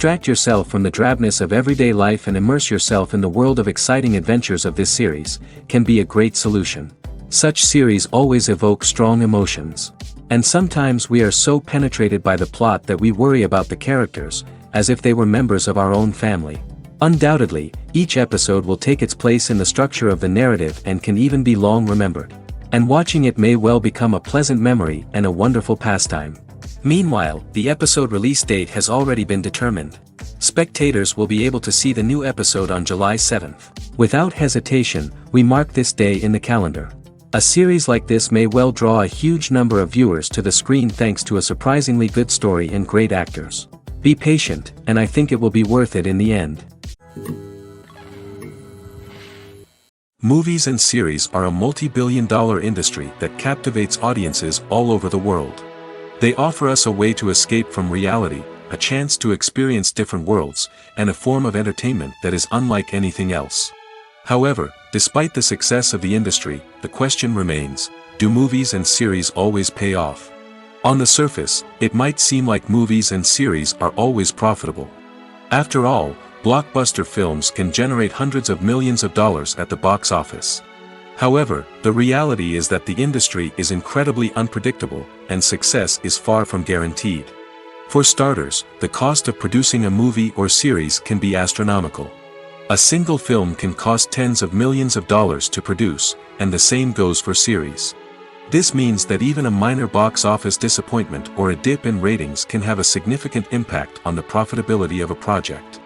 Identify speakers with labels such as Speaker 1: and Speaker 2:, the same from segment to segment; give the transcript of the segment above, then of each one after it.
Speaker 1: Distract yourself from the drabness of everyday life and immerse yourself in the world of exciting adventures of this series, can be a great solution. Such series always evoke strong emotions. And sometimes we are so penetrated by the plot that we worry about the characters, as if they were members of our own family. Undoubtedly, each episode will take its place in the structure of the narrative and can even be long remembered. And watching it may well become a pleasant memory and a wonderful pastime. Meanwhile, the episode release date has already been determined. Spectators will be able to see the new episode on July 7th. Without hesitation, we mark this day in the calendar. A series like this may well draw a huge number of viewers to the screen thanks to a surprisingly good story and great actors. Be patient, and I think it will be worth it in the end. Movies and series are a multi-billion-dollar industry that captivates audiences all over the world. They offer us a way to escape from reality, a chance to experience different worlds, and a form of entertainment that is unlike anything else. However, despite the success of the industry, the question remains, do movies and series always pay off? On the surface, it might seem like movies and series are always profitable. After all, blockbuster films can generate hundreds of millions of dollars at the box office. However, the reality is that the industry is incredibly unpredictable, and success is far from guaranteed. For starters, the cost of producing a movie or series can be astronomical. A single film can cost tens of millions of dollars to produce, and the same goes for series. This means that even a minor box office disappointment or a dip in ratings can have a significant impact on the profitability of a project.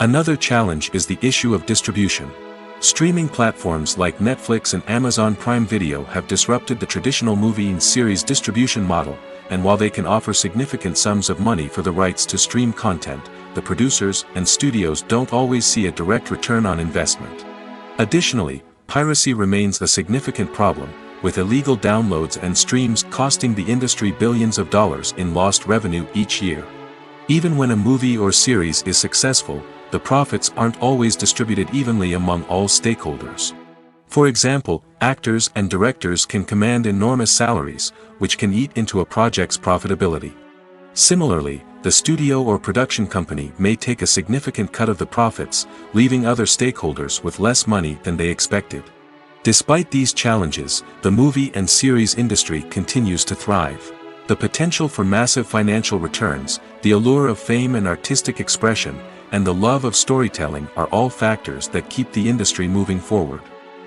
Speaker 1: Another challenge is the issue of distribution. Streaming platforms like Netflix and Amazon Prime Video have disrupted the traditional movie and series distribution model, and while they can offer significant sums of money for the rights to stream content, the producers and studios don't always see a direct return on investment. Additionally, piracy remains a significant problem, with illegal downloads and streams costing the industry billions of dollars in lost revenue each year. Even when a movie or series is successful, the profits aren't always distributed evenly among all stakeholders. For example, actors and directors can command enormous salaries, which can eat into a project's profitability. Similarly, the studio or production company may take a significant cut of the profits, leaving other stakeholders with less money than they expected. Despite these challenges, the movie and series industry continues to thrive. The potential for massive financial returns, the allure of fame and artistic expression, and the love of storytelling are all factors that keep the industry moving forward.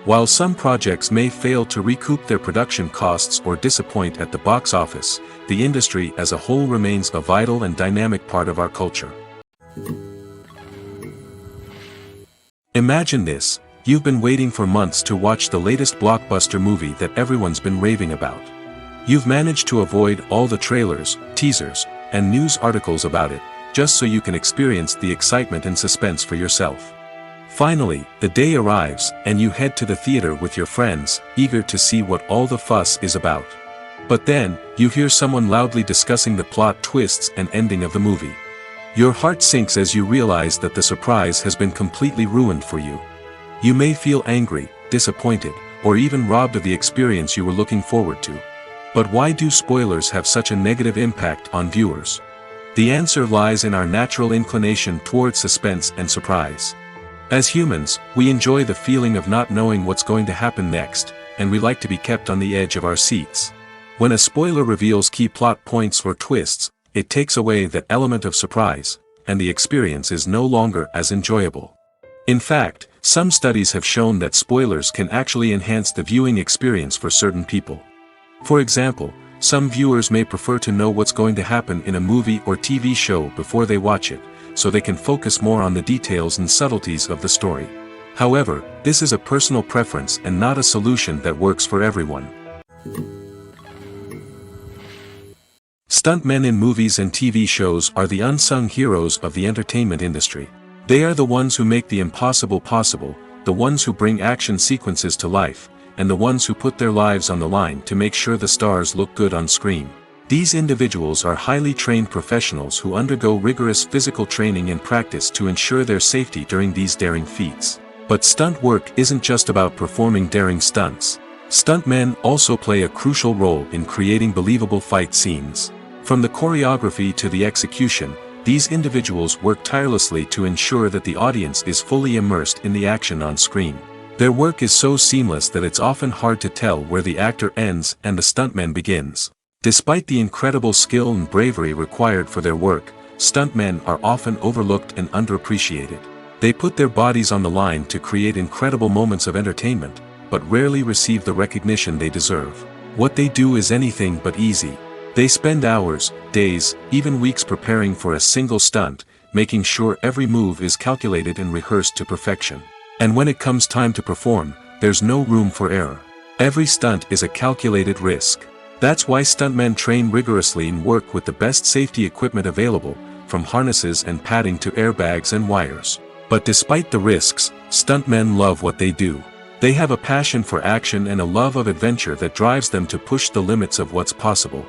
Speaker 1: While some projects may fail to recoup their production costs or disappoint at the box office, the industry as a whole remains a vital and dynamic part of our culture. Imagine this: you've been waiting for months to watch the latest blockbuster movie that everyone's been raving about. You've managed to avoid all the trailers, teasers, and news articles about it, just so you can experience the excitement and suspense for yourself. Finally, the day arrives, and you head to the theater with your friends, eager to see what all the fuss is about. But then, you hear someone loudly discussing the plot twists and ending of the movie. Your heart sinks as you realize that the surprise has been completely ruined for you. You may feel angry, disappointed, or even robbed of the experience you were looking forward to. But why do spoilers have such a negative impact on viewers? The answer lies in our natural inclination toward suspense and surprise. As humans, we enjoy the feeling of not knowing what's going to happen next, and we like to be kept on the edge of our seats. When a spoiler reveals key plot points or twists, it takes away that element of surprise, and the experience is no longer as enjoyable. In fact, some studies have shown that spoilers can actually enhance the viewing experience for certain people. For example, some viewers may prefer to know what's going to happen in a movie or TV show before they watch it, so they can focus more on the details and subtleties of the story. However, this is a personal preference and not a solution that works for everyone. Stuntmen in movies and TV shows are the unsung heroes of the entertainment industry. They are the ones who make the impossible possible, the ones who bring action sequences to life, and the ones who put their lives on the line to make sure the stars look good on screen. These individuals are highly trained professionals who undergo rigorous physical training and practice to ensure their safety during these daring feats. But stunt work isn't just about performing daring stunts. Stuntmen also play a crucial role in creating believable fight scenes. From the choreography to the execution, These individuals work tirelessly to ensure that the audience is fully immersed in the action on screen. Their work is so seamless that it's often hard to tell where the actor ends and the stuntman begins. Despite the incredible skill and bravery required for their work, stuntmen are often overlooked and underappreciated. They put their bodies on the line to create incredible moments of entertainment, but rarely receive the recognition they deserve. What they do is anything but easy. They spend hours, days, even weeks preparing for a single stunt, making sure every move is calculated and rehearsed to perfection. And when it comes time to perform, there's no room for error. Every stunt is a calculated risk. That's why stuntmen train rigorously and work with the best safety equipment available, from harnesses and padding to airbags and wires. But despite the risks, stuntmen love what they do. They have a passion for action and a love of adventure that drives them to push the limits of what's possible.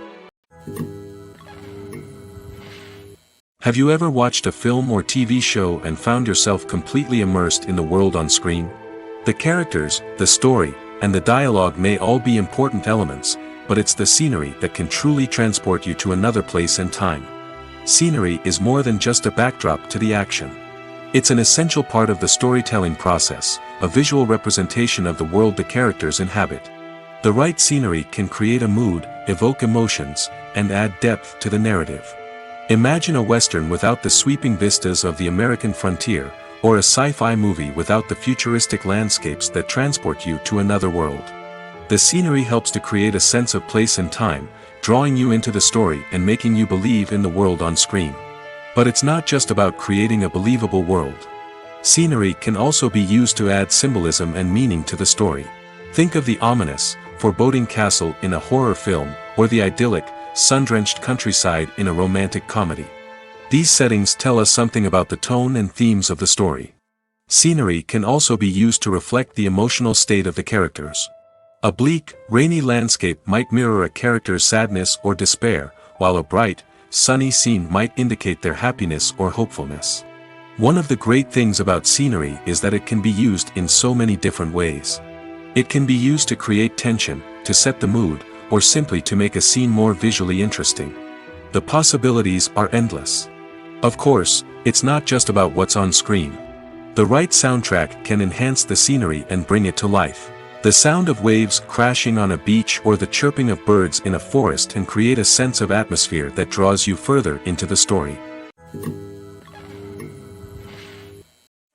Speaker 1: Have you ever watched a film or TV show and found yourself completely immersed in the world on screen? The characters, the story, and the dialogue may all be important elements, but it's the scenery that can truly transport you to another place and time. Scenery is more than just a backdrop to the action. It's an essential part of the storytelling process, a visual representation of the world the characters inhabit. The right scenery can create a mood, evoke emotions, and add depth to the narrative. Imagine a Western without the sweeping vistas of the American frontier, or a sci-fi movie without the futuristic landscapes that transport you to another world. The scenery helps to create a sense of place and time, drawing you into the story and making you believe in the world on screen. But it's not just about creating a believable world. Scenery can also be used to add symbolism and meaning to the story. Think of the ominous, foreboding castle in a horror film, or the idyllic, sun-drenched countryside in a romantic comedy. These settings tell us something about the tone and themes of the story. Scenery can also be used to reflect the emotional state of the characters. A bleak, rainy landscape might mirror a character's sadness or despair, while a bright, sunny scene might indicate their happiness or hopefulness. One of the great things about scenery is that it can be used in so many different ways. It can be used to create tension, to set the mood, or simply to make a scene more visually interesting. The possibilities are endless. Of course, it's not just about what's on screen. The right soundtrack can enhance the scenery and bring it to life. The sound of waves crashing on a beach or the chirping of birds in a forest can create a sense of atmosphere that draws you further into the story.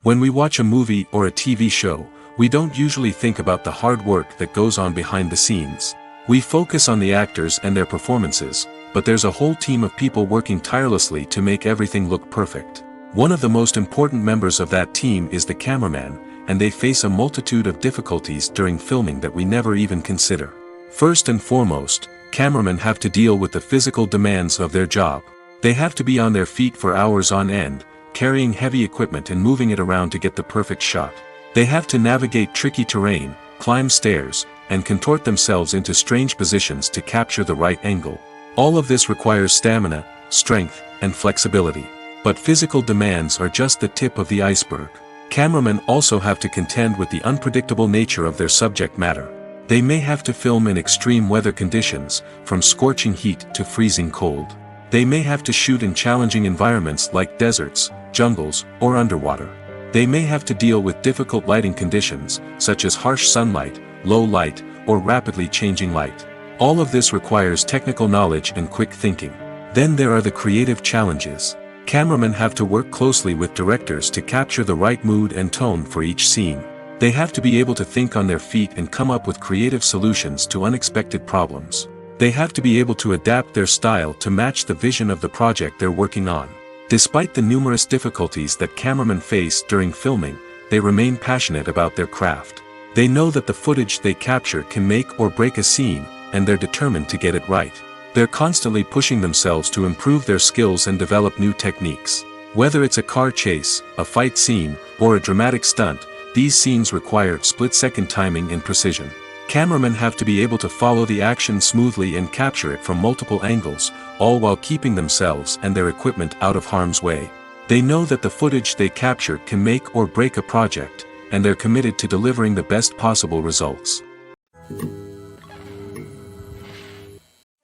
Speaker 1: When we watch a movie or a TV show, we don't usually think about the hard work that goes on behind the scenes. We focus on the actors and their performances, but there's a whole team of people working tirelessly to make everything look perfect. One of the most important members of that team is the cameraman, and they face a multitude of difficulties during filming that we never even consider. First and foremost, cameramen have to deal with the physical demands of their job. They have to be on their feet for hours on end, carrying heavy equipment and moving it around to get the perfect shot. They have to navigate tricky terrain, climb stairs, and contort themselves into strange positions to capture the right angle. All of this requires stamina, strength, and flexibility. But physical demands are just the tip of the iceberg. Cameramen also have to contend with the unpredictable nature of their subject matter. They may have to film in extreme weather conditions, from scorching heat to freezing cold. They may have to shoot in challenging environments like deserts, jungles, or underwater. They may have to deal with difficult lighting conditions, such as harsh sunlight, low light, or rapidly changing light. All of this requires technical knowledge and quick thinking. Then there are the creative challenges. Cameramen have to work closely with directors to capture the right mood and tone for each scene. They have to be able to think on their feet and come up with creative solutions to unexpected problems. They have to be able to adapt their style to match the vision of the project they're working on. Despite the numerous difficulties that cameramen face during filming, they remain passionate about their craft. They know that the footage they capture can make or break a scene, and they're determined to get it right. They're constantly pushing themselves to improve their skills and develop new techniques. Whether it's a car chase, a fight scene, or a dramatic stunt, these scenes require split-second timing and precision. Cameramen have to be able to follow the action smoothly and capture it from multiple angles, all while keeping themselves and their equipment out of harm's way. They know that the footage they capture can make or break a project, and they're committed to delivering the best possible results.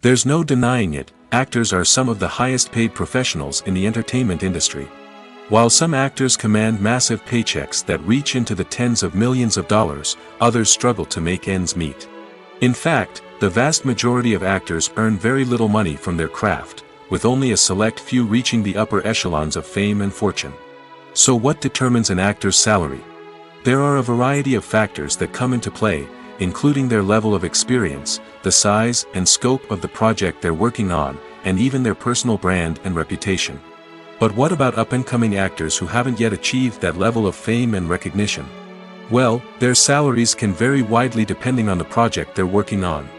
Speaker 1: There's no denying it, actors are some of the highest paid professionals in the entertainment industry. While some actors command massive paychecks that reach into the tens of millions of dollars, others struggle to make ends meet. In fact, the vast majority of actors earn very little money from their craft, with only a select few reaching the upper echelons of fame and fortune. So what determines an actor's salary? There are a variety of factors that come into play, including their level of experience, the size and scope of the project they're working on, and even their personal brand and reputation. But what about up-and-coming actors who haven't yet achieved that level of fame and recognition? Well, their salaries can vary widely depending on the project they're working on.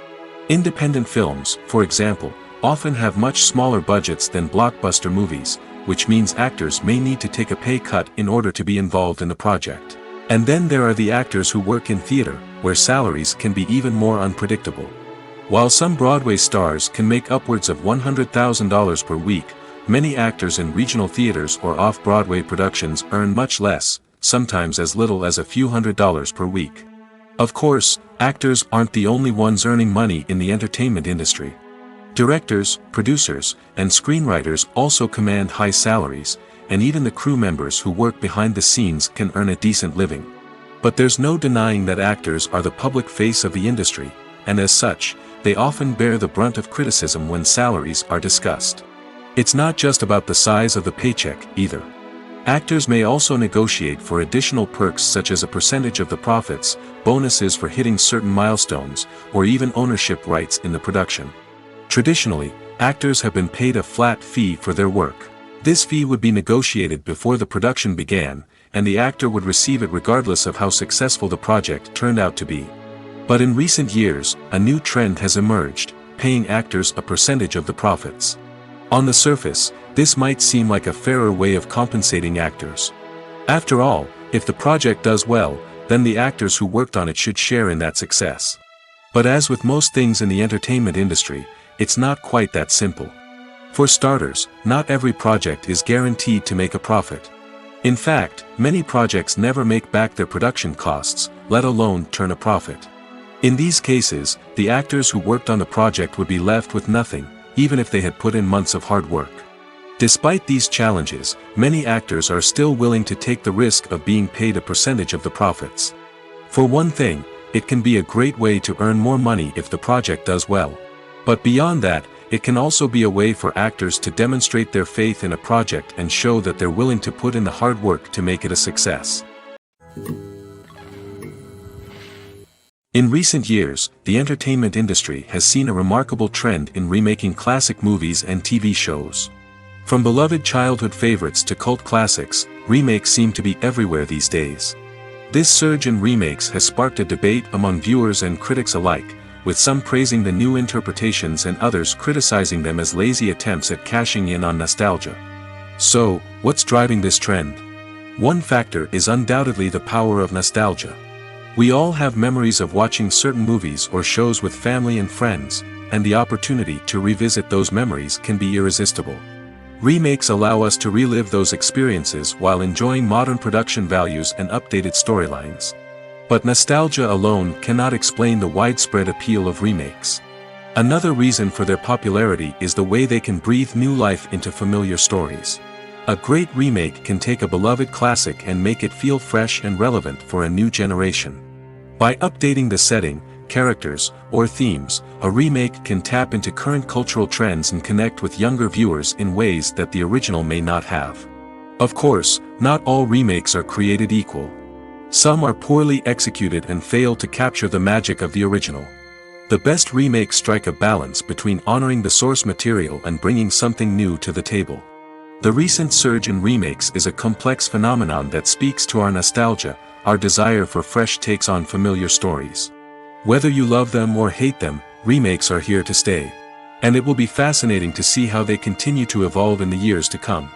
Speaker 1: Independent films, for example, often have much smaller budgets than blockbuster movies, which means actors may need to take a pay cut in order to be involved in the project. And then there are the actors who work in theater, where salaries can be even more unpredictable. While some Broadway stars can make upwards of $100,000 per week, many actors in regional theaters or off-Broadway productions earn much less, sometimes as little as a few $100s per week. Of course, actors aren't the only ones earning money in the entertainment industry. Directors, producers, and screenwriters also command high salaries, and even the crew members who work behind the scenes can earn a decent living. But there's no denying that actors are the public face of the industry, and as such, they often bear the brunt of criticism when salaries are discussed. It's not just about the size of the paycheck, either. Actors may also negotiate for additional perks such as a percentage of the profits, bonuses for hitting certain milestones, or even ownership rights in the production. Traditionally, actors have been paid a flat fee for their work. This fee would be negotiated before the production began, and the actor would receive it regardless of how successful the project turned out to be. But in recent years, a new trend has emerged, paying actors a percentage of the profits. On the surface, this might seem like a fairer way of compensating actors. After all, if the project does well, then the actors who worked on it should share in that success. But as with most things in the entertainment industry, it's not quite that simple. For starters, not every project is guaranteed to make a profit. In fact, many projects never make back their production costs, let alone turn a profit. In these cases, the actors who worked on the project would be left with nothing, even if they had put in months of hard work. Despite these challenges, many actors are still willing to take the risk of being paid a percentage of the profits. For one thing, it can be a great way to earn more money if the project does well. But beyond that, it can also be a way for actors to demonstrate their faith in a project and show that they're willing to put in the hard work to make it a success. In recent years, the entertainment industry has seen a remarkable trend in remaking classic movies and TV shows. From beloved childhood favorites to cult classics, remakes seem to be everywhere these days. This surge in remakes has sparked a debate among viewers and critics alike, with some praising the new interpretations and others criticizing them as lazy attempts at cashing in on nostalgia. So, what's driving this trend? One factor is undoubtedly the power of nostalgia. We all have memories of watching certain movies or shows with family and friends, and the opportunity to revisit those memories can be irresistible. Remakes allow us to relive those experiences while enjoying modern production values and updated storylines. But nostalgia alone cannot explain the widespread appeal of remakes. Another reason for their popularity is the way they can breathe new life into familiar stories. A great remake can take a beloved classic and make it feel fresh and relevant for a new generation. By updating the setting, characters, or themes, a remake can tap into current cultural trends and connect with younger viewers in ways that the original may not have. Of course, not all remakes are created equal. Some are poorly executed and fail to capture the magic of the original. The best remakes strike a balance between honoring the source material and bringing something new to the table. The recent surge in remakes is a complex phenomenon that speaks to our nostalgia, our desire for fresh takes on familiar stories. Whether you love them or hate them, remakes are here to stay. And it will be fascinating to see how they continue to evolve in the years to come.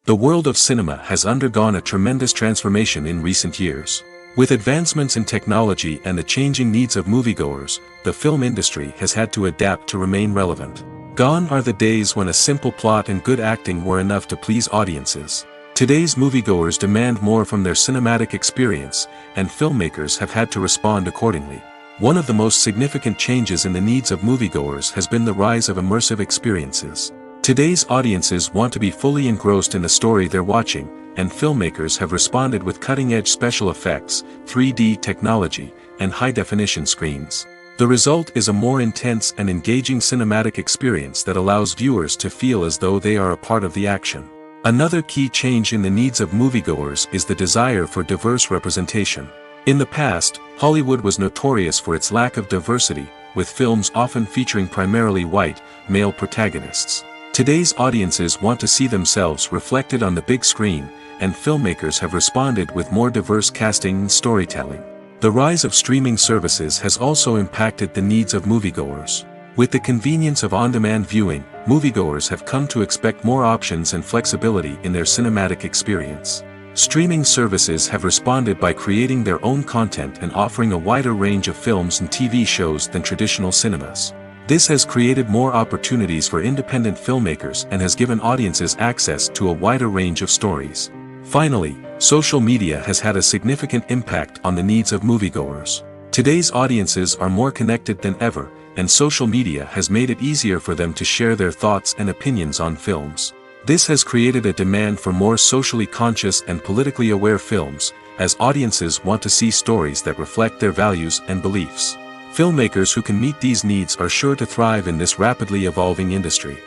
Speaker 1: The world of cinema has undergone a tremendous transformation in recent years. With advancements in technology and the changing needs of moviegoers, the film industry has had to adapt to remain relevant. Gone are the days when a simple plot and good acting were enough to please audiences. Today's moviegoers demand more from their cinematic experience, and filmmakers have had to respond accordingly. One of the most significant changes in the needs of moviegoers has been the rise of immersive experiences. Today's audiences want to be fully engrossed in the story they're watching, and filmmakers have responded with cutting-edge special effects, 3D technology, and high-definition screens. The result is a more intense and engaging cinematic experience that allows viewers to feel as though they are a part of the action. Another key change in the needs of moviegoers is the desire for diverse representation. In the past, Hollywood was notorious for its lack of diversity, with films often featuring primarily white, male protagonists. Today's audiences want to see themselves reflected on the big screen, and filmmakers have responded with more diverse casting and storytelling. The rise of streaming services has also impacted the needs of moviegoers. With the convenience of on-demand viewing, moviegoers have come to expect more options and flexibility in their cinematic experience. Streaming services have responded by creating their own content and offering a wider range of films and TV shows than traditional cinemas. This has created more opportunities for independent filmmakers and has given audiences access to a wider range of stories. Finally, social media has had a significant impact on the needs of moviegoers. Today's audiences are more connected than ever, and social media has made it easier for them to share their thoughts and opinions on films. This has created a demand for more socially conscious and politically aware films, as audiences want to see stories that reflect their values and beliefs. Filmmakers who can meet these needs are sure to thrive in this rapidly evolving industry.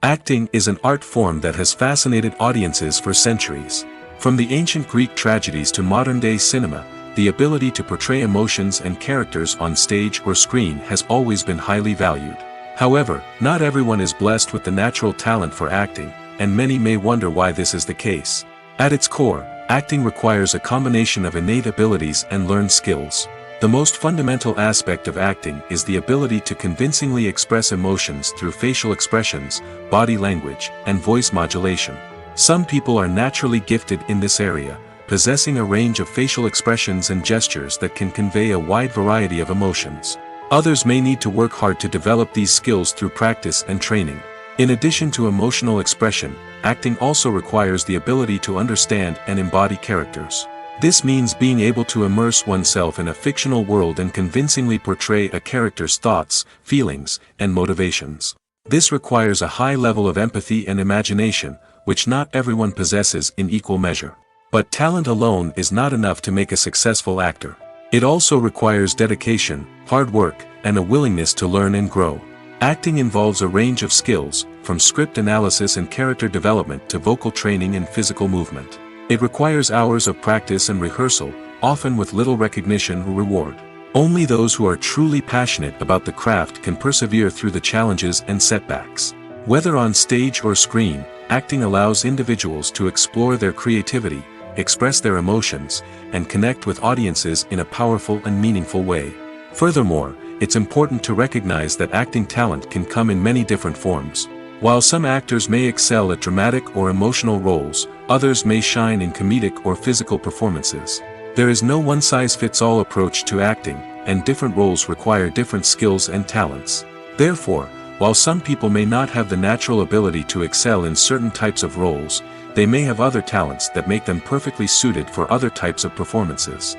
Speaker 1: Acting is an art form that has fascinated audiences for centuries. From the ancient Greek tragedies to modern-day cinema, the ability to portray emotions and characters on stage or screen has always been highly valued. However, not everyone is blessed with the natural talent for acting, and many may wonder why this is the case. At its core, acting requires a combination of innate abilities and learned skills. The most fundamental aspect of acting is the ability to convincingly express emotions through facial expressions, body language, and voice modulation. Some people are naturally gifted in this area, possessing a range of facial expressions and gestures that can convey a wide variety of emotions. Others may need to work hard to develop these skills through practice and training. In addition to emotional expression, acting also requires the ability to understand and embody characters. This means being able to immerse oneself in a fictional world and convincingly portray a character's thoughts, feelings, and motivations. This requires a high level of empathy and imagination, which not everyone possesses in equal measure. But talent alone is not enough to make a successful actor. It also requires dedication, hard work, and a willingness to learn and grow. Acting involves a range of skills, from script analysis and character development to vocal training and physical movement. It requires hours of practice and rehearsal, often with little recognition or reward. Only those who are truly passionate about the craft can persevere through the challenges and setbacks. Whether on stage or screen, acting allows individuals to explore their creativity, express their emotions, and connect with audiences in a powerful and meaningful way. Furthermore, it's important to recognize that acting talent can come in many different forms. While some actors may excel at dramatic or emotional roles, others may shine in comedic or physical performances. There is no one-size-fits-all approach to acting, and different roles require different skills and talents. Therefore, while some people may not have the natural ability to excel in certain types of roles, they may have other talents that make them perfectly suited for other types of performances.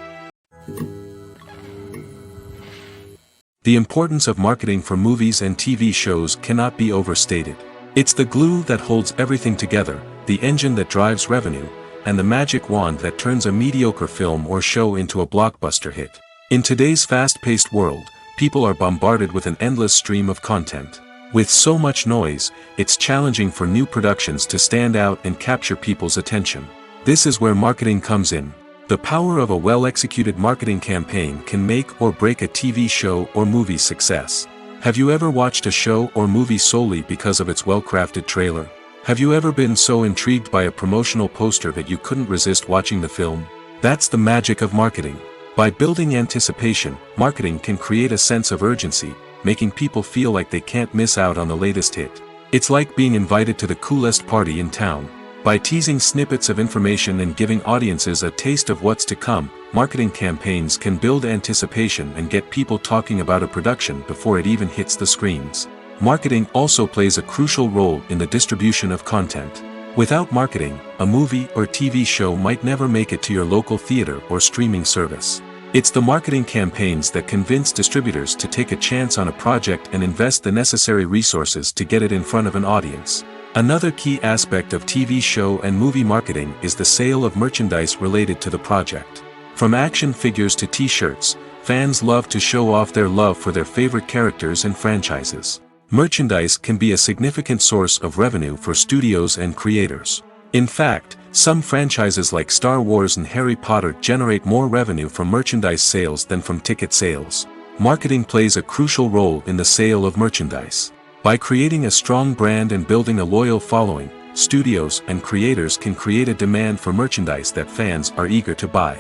Speaker 1: The importance of marketing for movies and TV shows cannot be overstated. It's the glue that holds everything together, the engine that drives revenue, and the magic wand that turns a mediocre film or show into a blockbuster hit. In today's fast-paced world, people are bombarded with an endless stream of content. With so much noise, it's challenging for new productions to stand out and capture people's attention. This is where marketing comes in. The power of a well-executed marketing campaign can make or break a TV show or movie's success. Have you ever watched a show or movie solely because of its well-crafted trailer? Have you ever been so intrigued by a promotional poster that you couldn't resist watching the film? That's the magic of marketing. By building anticipation, marketing can create a sense of urgency, making people feel like they can't miss out on the latest hit. It's like being invited to the coolest party in town. By teasing snippets of information and giving audiences a taste of what's to come, marketing campaigns can build anticipation and get people talking about a production before it even hits the screens. Marketing also plays a crucial role in the distribution of content. Without marketing, a movie or TV show might never make it to your local theater or streaming service. It's the marketing campaigns that convince distributors to take a chance on a project and invest the necessary resources to get it in front of an audience. Another key aspect of TV show and movie marketing is the sale of merchandise related to the project. From action figures to t-shirts, fans love to show off their love for their favorite characters and franchises. Merchandise can be a significant source of revenue for studios and creators. In fact, some franchises like Star Wars and Harry Potter generate more revenue from merchandise sales than from ticket sales. Marketing plays a crucial role in the sale of merchandise. By creating a strong brand and building a loyal following, studios and creators can create a demand for merchandise that fans are eager to buy.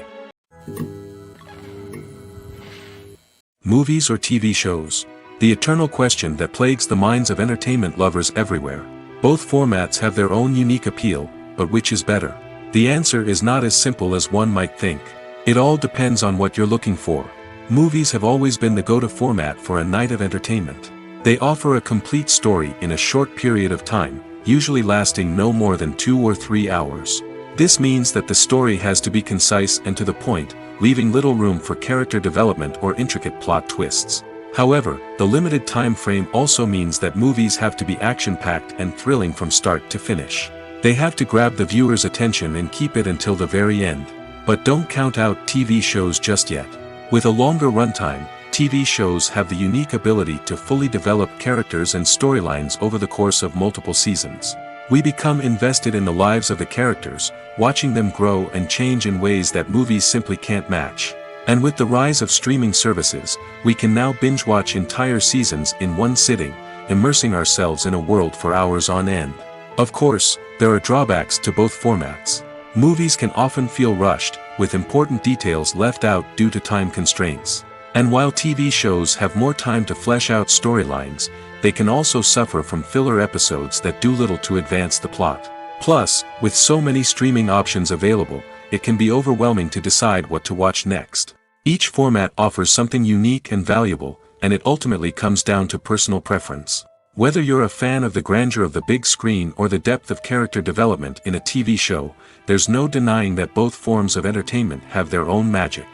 Speaker 1: Movies or TV shows? The eternal question that plagues the minds of entertainment lovers everywhere. Both formats have their own unique appeal, but which is better? The answer is not as simple as one might think. It all depends on what you're looking for. Movies have always been the go-to format for a night of entertainment. They offer a complete story in a short period of time, usually lasting no more than 2 or 3 hours. This means that the story has to be concise and to the point, leaving little room for character development or intricate plot twists. However, the limited time frame also means that movies have to be action-packed and thrilling from start to finish. They have to grab the viewer's attention and keep it until the very end. But don't count out TV shows just yet. With a longer runtime, TV shows have the unique ability to fully develop characters and storylines over the course of multiple seasons. We become invested in the lives of the characters, watching them grow and change in ways that movies simply can't match. And with the rise of streaming services, we can now binge-watch entire seasons in one sitting, immersing ourselves in a world for hours on end. Of course, there are drawbacks to both formats. Movies can often feel rushed, with important details left out due to time constraints. And while TV shows have more time to flesh out storylines, they can also suffer from filler episodes that do little to advance the plot. Plus, with so many streaming options available, it can be overwhelming to decide what to watch next. Each format offers something unique and valuable, and it ultimately comes down to personal preference. Whether you're a fan of the grandeur of the big screen or the depth of character development in a TV show, there's no denying that both forms of entertainment have their own magic.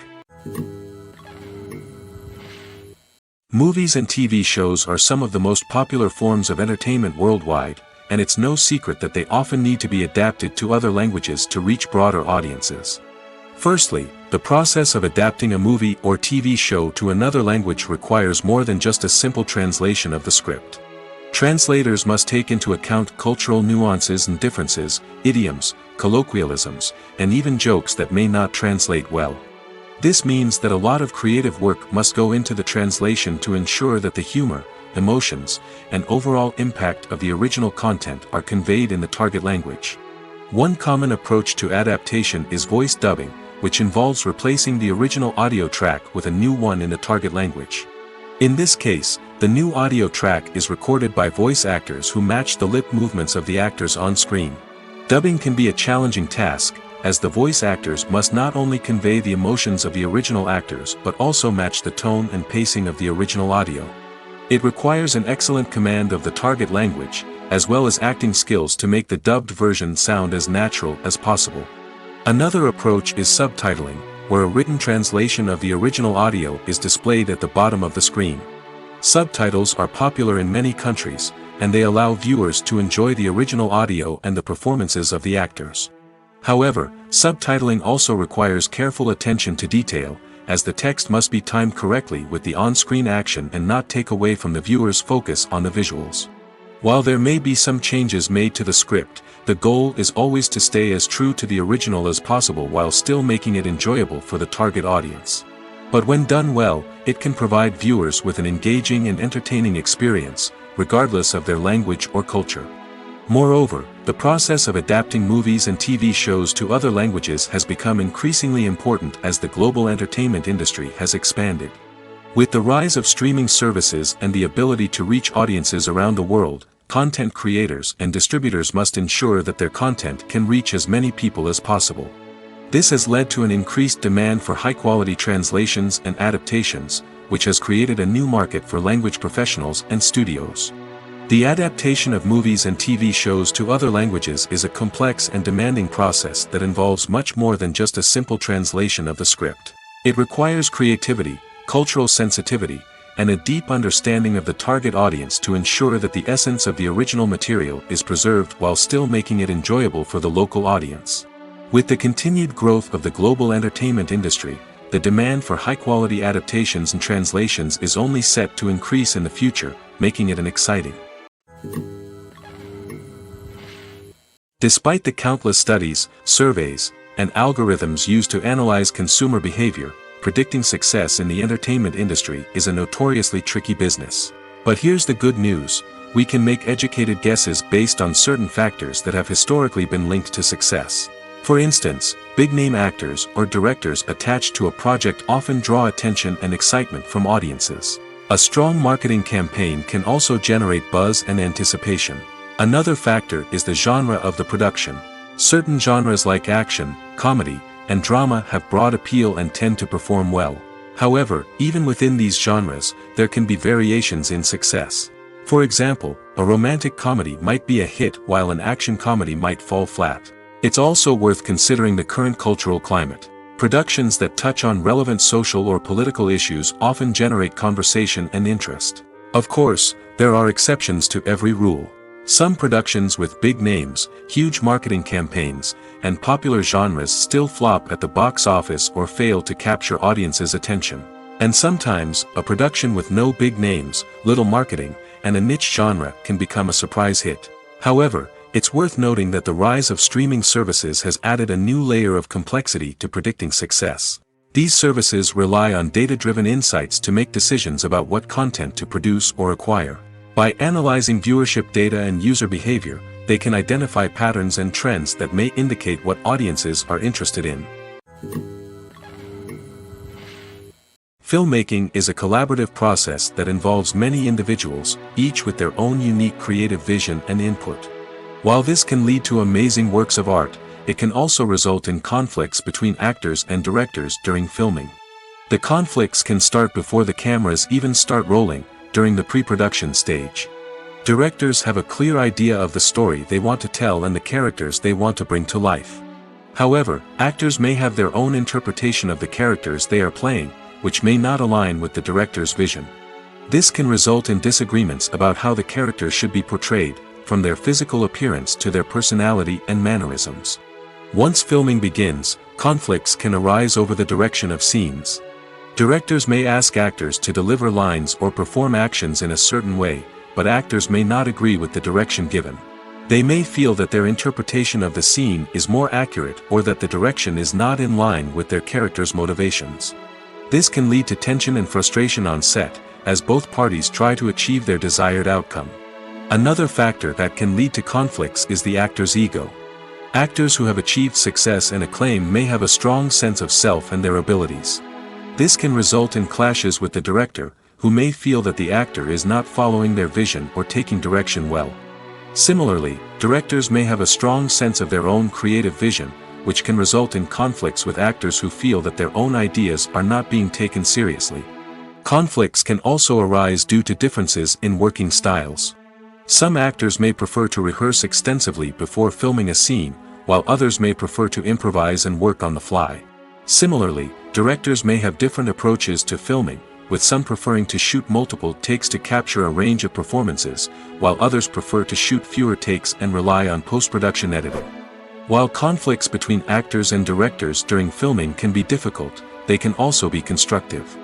Speaker 1: Movies and TV shows are some of the most popular forms of entertainment worldwide, and it's no secret that they often need to be adapted to other languages to reach broader audiences. Firstly, the process of adapting a movie or TV show to another language requires more than just a simple translation of the script. Translators must take into account cultural nuances and differences, idioms, colloquialisms, and even jokes that may not translate well. This means that a lot of creative work must go into the translation to ensure that the humor, emotions, and overall impact of the original content are conveyed in the target language. One common approach to adaptation is voice dubbing, which involves replacing the original audio track with a new one in the target language. In this case, the new audio track is recorded by voice actors who match the lip movements of the actors on screen. Dubbing can be a challenging task, as the voice actors must not only convey the emotions of the original actors but also match the tone and pacing of the original audio. It requires an excellent command of the target language, as well as acting skills to make the dubbed version sound as natural as possible. Another approach is subtitling, where a written translation of the original audio is displayed at the bottom of the screen. Subtitles are popular in many countries, and they allow viewers to enjoy the original audio and the performances of the actors. However, subtitling also requires careful attention to detail, as the text must be timed correctly with the on-screen action and not take away from the viewer's focus on the visuals. While there may be some changes made to the script, the goal is always to stay as true to the original as possible while still making it enjoyable for the target audience. But when done well, it can provide viewers with an engaging and entertaining experience, regardless of their language or culture. Moreover, the process of adapting movies and TV shows to other languages has become increasingly important as the global entertainment industry has expanded. With the rise of streaming services and the ability to reach audiences around the world, content creators and distributors must ensure that their content can reach as many people as possible. This has led to an increased demand for high-quality translations and adaptations, which has created a new market for language professionals and studios. The adaptation of movies and TV shows to other languages is a complex and demanding process that involves much more than just a simple translation of the script. It requires creativity, cultural sensitivity, and a deep understanding of the target audience to ensure that the essence of the original material is preserved while still making it enjoyable for the local audience. With the continued growth of the global entertainment industry, the demand for high-quality adaptations and translations is only set to increase in the future, making it an exciting. Despite the countless studies, surveys, and algorithms used to analyze consumer behavior, predicting success in the entertainment industry is a notoriously tricky business. But here's the good news: we can make educated guesses based on certain factors that have historically been linked to success. For instance, big-name actors or directors attached to a project often draw attention and excitement from audiences. A strong marketing campaign can also generate buzz and anticipation. Another factor is the genre of the production. Certain genres like action, comedy, and drama have broad appeal and tend to perform well. However, even within these genres, there can be variations in success. For example, a romantic comedy might be a hit while an action comedy might fall flat. It's also worth considering the current cultural climate. Productions that touch on relevant social or political issues often generate conversation and interest. Of course, there are exceptions to every rule. Some productions with big names, huge marketing campaigns, and popular genres still flop at the box office or fail to capture audiences' attention. And sometimes, a production with no big names, little marketing, and a niche genre can become a surprise hit. However, it's worth noting that the rise of streaming services has added a new layer of complexity to predicting success. These services rely on data-driven insights to make decisions about what content to produce or acquire. By analyzing viewership data and user behavior, they can identify patterns and trends that may indicate what audiences are interested in. Filmmaking is a collaborative process that involves many individuals, each with their own unique creative vision and input. While this can lead to amazing works of art, it can also result in conflicts between actors and directors during filming. The conflicts can start before the cameras even start rolling, during the pre-production stage. Directors have a clear idea of the story they want to tell and the characters they want to bring to life. However, actors may have their own interpretation of the characters they are playing, which may not align with the director's vision. This can result in disagreements about how the characters should be portrayed, from their physical appearance to their personality and mannerisms. Once filming begins, conflicts can arise over the direction of scenes. Directors may ask actors to deliver lines or perform actions in a certain way, but actors may not agree with the direction given. They may feel that their interpretation of the scene is more accurate or that the direction is not in line with their character's motivations. This can lead to tension and frustration on set, as both parties try to achieve their desired outcome. Another factor that can lead to conflicts is the actor's ego. Actors who have achieved success and acclaim may have a strong sense of self and their abilities. This can result in clashes with the director, who may feel that the actor is not following their vision or taking direction well. Similarly, directors may have a strong sense of their own creative vision, which can result in conflicts with actors who feel that their own ideas are not being taken seriously. Conflicts can also arise due to differences in working styles. Some actors may prefer to rehearse extensively before filming a scene, while others may prefer to improvise and work on the fly. Similarly, directors may have different approaches to filming, with some preferring to shoot multiple takes to capture a range of performances, while others prefer to shoot fewer takes and rely on post-production editing. While conflicts between actors and directors during filming can be difficult, they can also be constructive.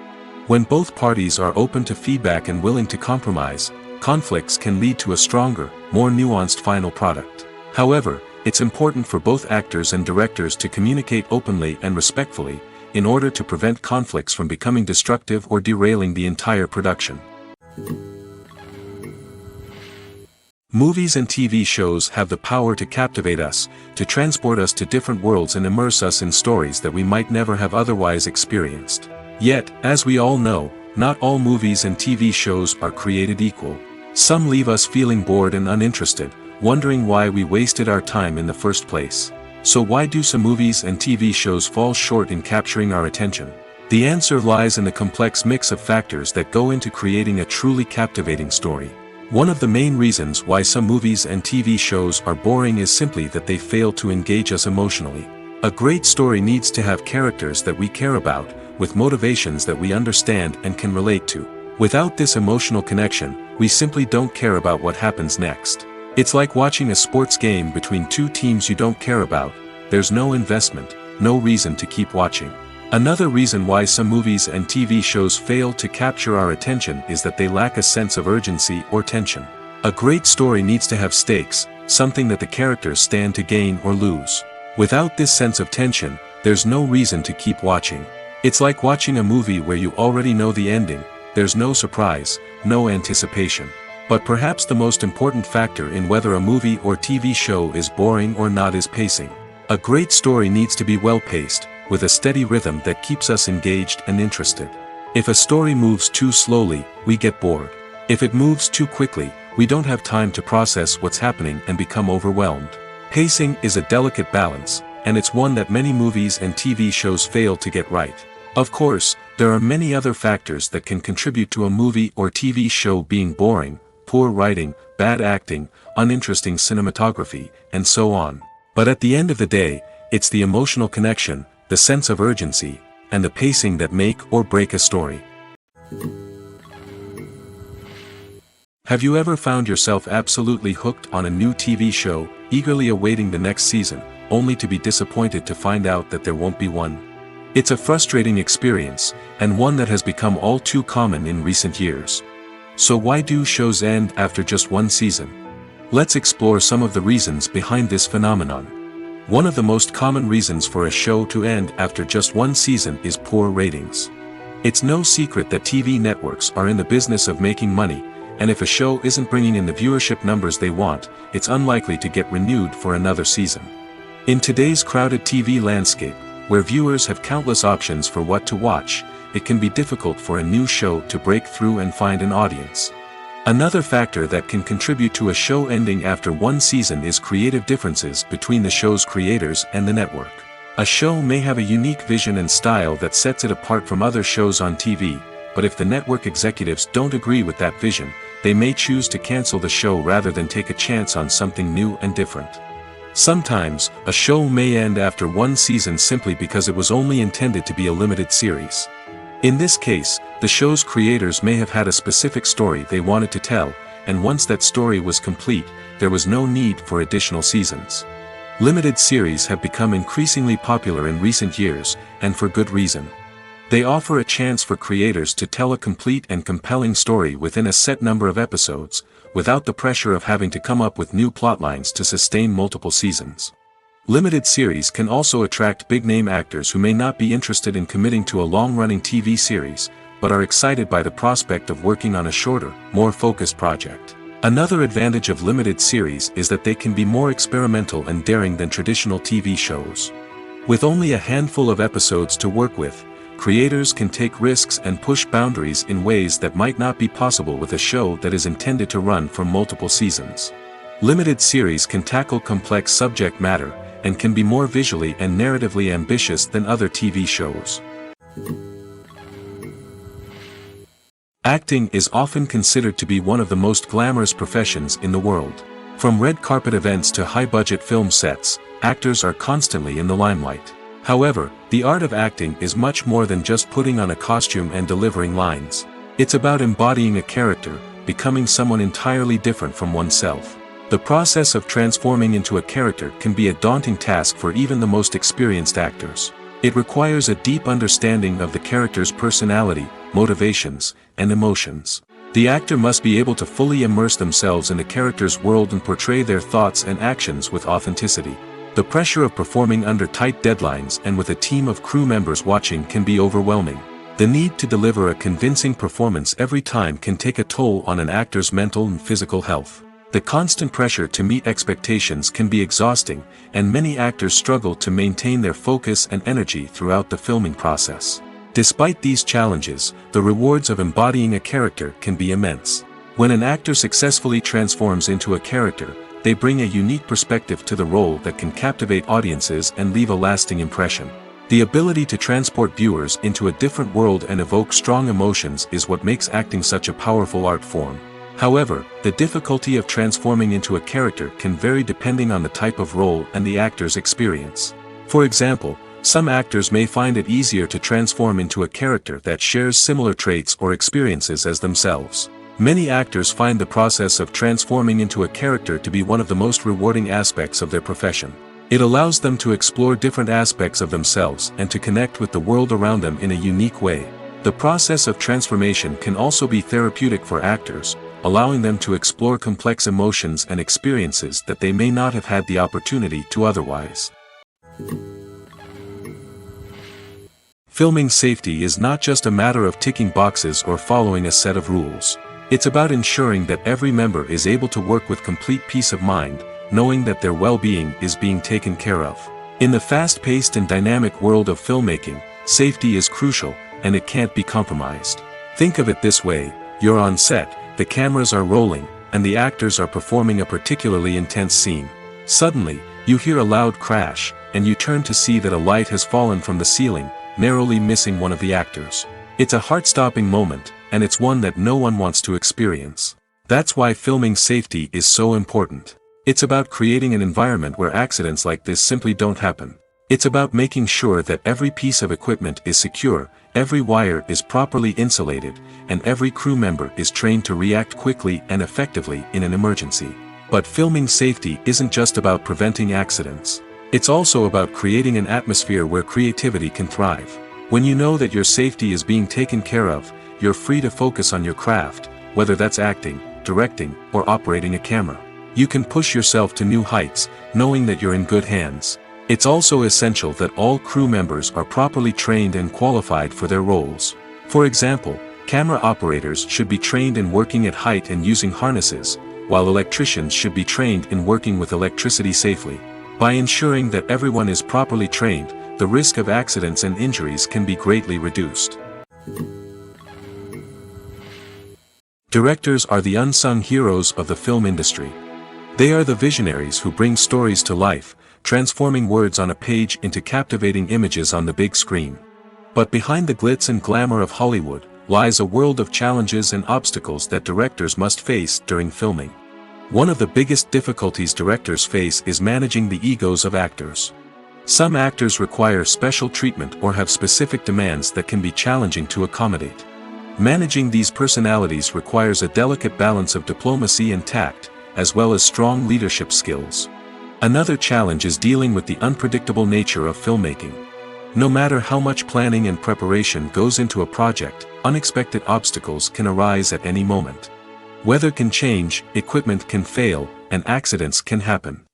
Speaker 1: When both parties are open to feedback and willing to compromise, conflicts can lead to a stronger, more nuanced final product. However, it's important for both actors and directors to communicate openly and respectfully, in order to prevent conflicts from becoming destructive or derailing the entire production. Movies and TV shows have the power to captivate us, to transport us to different worlds and immerse us in stories that we might never have otherwise experienced. Yet, as we all know, not all movies and TV shows are created equal. Some leave us feeling bored and uninterested, wondering why we wasted our time in the first place. So why do some movies and TV shows fall short in capturing our attention? The answer lies in the complex mix of factors that go into creating a truly captivating story. One of the main reasons why some movies and TV shows are boring is simply that they fail to engage us emotionally. A great story needs to have characters that we care about, with motivations that we understand and can relate to. Without this emotional connection, we simply don't care about what happens next. It's like watching a sports game between two teams you don't care about. There's no investment, no reason to keep watching. Another reason why some movies and TV shows fail to capture our attention is that they lack a sense of urgency or tension. A great story needs to have stakes, something that the characters stand to gain or lose. Without this sense of tension, there's no reason to keep watching. It's like watching a movie where you already know the ending. There's no surprise, no anticipation. But perhaps the most important factor in whether a movie or TV show is boring or not is pacing. A great story needs to be well-paced, with a steady rhythm that keeps us engaged and interested. If a story moves too slowly, we get bored. If it moves too quickly, we don't have time to process what's happening and become overwhelmed. Pacing is a delicate balance, and it's one that many movies and TV shows fail to get right. Of course, there are many other factors that can contribute to a movie or TV show being boring: poor writing, bad acting, uninteresting cinematography, and so on. But at the end of the day, it's the emotional connection, the sense of urgency, and the pacing that make or break a story. Have you ever found yourself absolutely hooked on a new TV show, eagerly awaiting the next season, only to be disappointed to find out that there won't be one? It's a frustrating experience, and one that has become all too common in recent years. So why do shows end after just one season? Let's explore some of the reasons behind this phenomenon. One of the most common reasons for a show to end after just one season is poor ratings. It's no secret that TV networks are in the business of making money, and if a show isn't bringing in the viewership numbers they want, it's unlikely to get renewed for another season. In today's crowded TV landscape, where viewers have countless options for what to watch, it can be difficult for a new show to break through and find an audience. Another factor that can contribute to a show ending after one season is creative differences between the show's creators and the network. A show may have a unique vision and style that sets it apart from other shows on TV, but if the network executives don't agree with that vision, they may choose to cancel the show rather than take a chance on something new and different. Sometimes, a show may end after one season simply because it was only intended to be a limited series. In this case, the show's creators may have had a specific story they wanted to tell, and once that story was complete, there was no need for additional seasons. Limited series have become increasingly popular in recent years, and for good reason. They offer a chance for creators to tell a complete and compelling story within a set number of episodes, without the pressure of having to come up with new plotlines to sustain multiple seasons. Limited series can also attract big-name actors who may not be interested in committing to a long-running TV series, but are excited by the prospect of working on a shorter, more focused project. Another advantage of limited series is that they can be more experimental and daring than traditional TV shows. With only a handful of episodes to work with, creators can take risks and push boundaries in ways that might not be possible with a show that is intended to run for multiple seasons. Limited series can tackle complex subject matter, and can be more visually and narratively ambitious than other TV shows. Acting is often considered to be one of the most glamorous professions in the world. From red carpet events to high-budget film sets, actors are constantly in the limelight. However, the art of acting is much more than just putting on a costume and delivering lines. It's about embodying a character, becoming someone entirely different from oneself. The process of transforming into a character can be a daunting task for even the most experienced actors. It requires a deep understanding of the character's personality, motivations, and emotions. The actor must be able to fully immerse themselves in the character's world and portray their thoughts and actions with authenticity. The pressure of performing under tight deadlines and with a team of crew members watching can be overwhelming. The need to deliver a convincing performance every time can take a toll on an actor's mental and physical health. The constant pressure to meet expectations can be exhausting, and many actors struggle to maintain their focus and energy throughout the filming process. Despite these challenges, the rewards of embodying a character can be immense. When an actor successfully transforms into a character, they bring a unique perspective to the role that can captivate audiences and leave a lasting impression. The ability to transport viewers into a different world and evoke strong emotions is what makes acting such a powerful art form. However, the difficulty of transforming into a character can vary depending on the type of role and the actor's experience. For example, some actors may find it easier to transform into a character that shares similar traits or experiences as themselves. Many actors find the process of transforming into a character to be one of the most rewarding aspects of their profession. It allows them to explore different aspects of themselves and to connect with the world around them in a unique way. The process of transformation can also be therapeutic for actors, allowing them to explore complex emotions and experiences that they may not have had the opportunity to otherwise. Filming safety is not just a matter of ticking boxes or following a set of rules. It's about ensuring that every member is able to work with complete peace of mind, knowing that their well-being is being taken care of. In the fast-paced and dynamic world of filmmaking, safety is crucial, and it can't be compromised. Think of it this way: you're on set, the cameras are rolling, and the actors are performing a particularly intense scene. Suddenly, you hear a loud crash, and you turn to see that a light has fallen from the ceiling, narrowly missing one of the actors. It's a heart-stopping moment, and it's one that no one wants to experience. That's why filming safety is so important. It's about creating an environment where accidents like this simply don't happen. It's about making sure that every piece of equipment is secure, every wire is properly insulated, and every crew member is trained to react quickly and effectively in an emergency. But filming safety isn't just about preventing accidents. It's also about creating an atmosphere where creativity can thrive. When you know that your safety is being taken care of, you're free to focus on your craft, whether that's acting, directing, or operating a camera. You can push yourself to new heights, knowing that you're in good hands. It's also essential that all crew members are properly trained and qualified for their roles. For example, camera operators should be trained in working at height and using harnesses, while electricians should be trained in working with electricity safely. By ensuring that everyone is properly trained, the risk of accidents and injuries can be greatly reduced. Directors are the unsung heroes of the film industry. They are the visionaries who bring stories to life, transforming words on a page into captivating images on the big screen. But behind the glitz and glamour of Hollywood lies a world of challenges and obstacles that directors must face during filming. One of the biggest difficulties directors face is managing the egos of actors. Some actors require special treatment or have specific demands that can be challenging to accommodate. Managing these personalities requires a delicate balance of diplomacy and tact, as well as strong leadership skills. Another challenge is dealing with the unpredictable nature of filmmaking. No matter how much planning and preparation goes into a project, unexpected obstacles can arise at any moment. Weather can change, equipment can fail, and accidents can happen.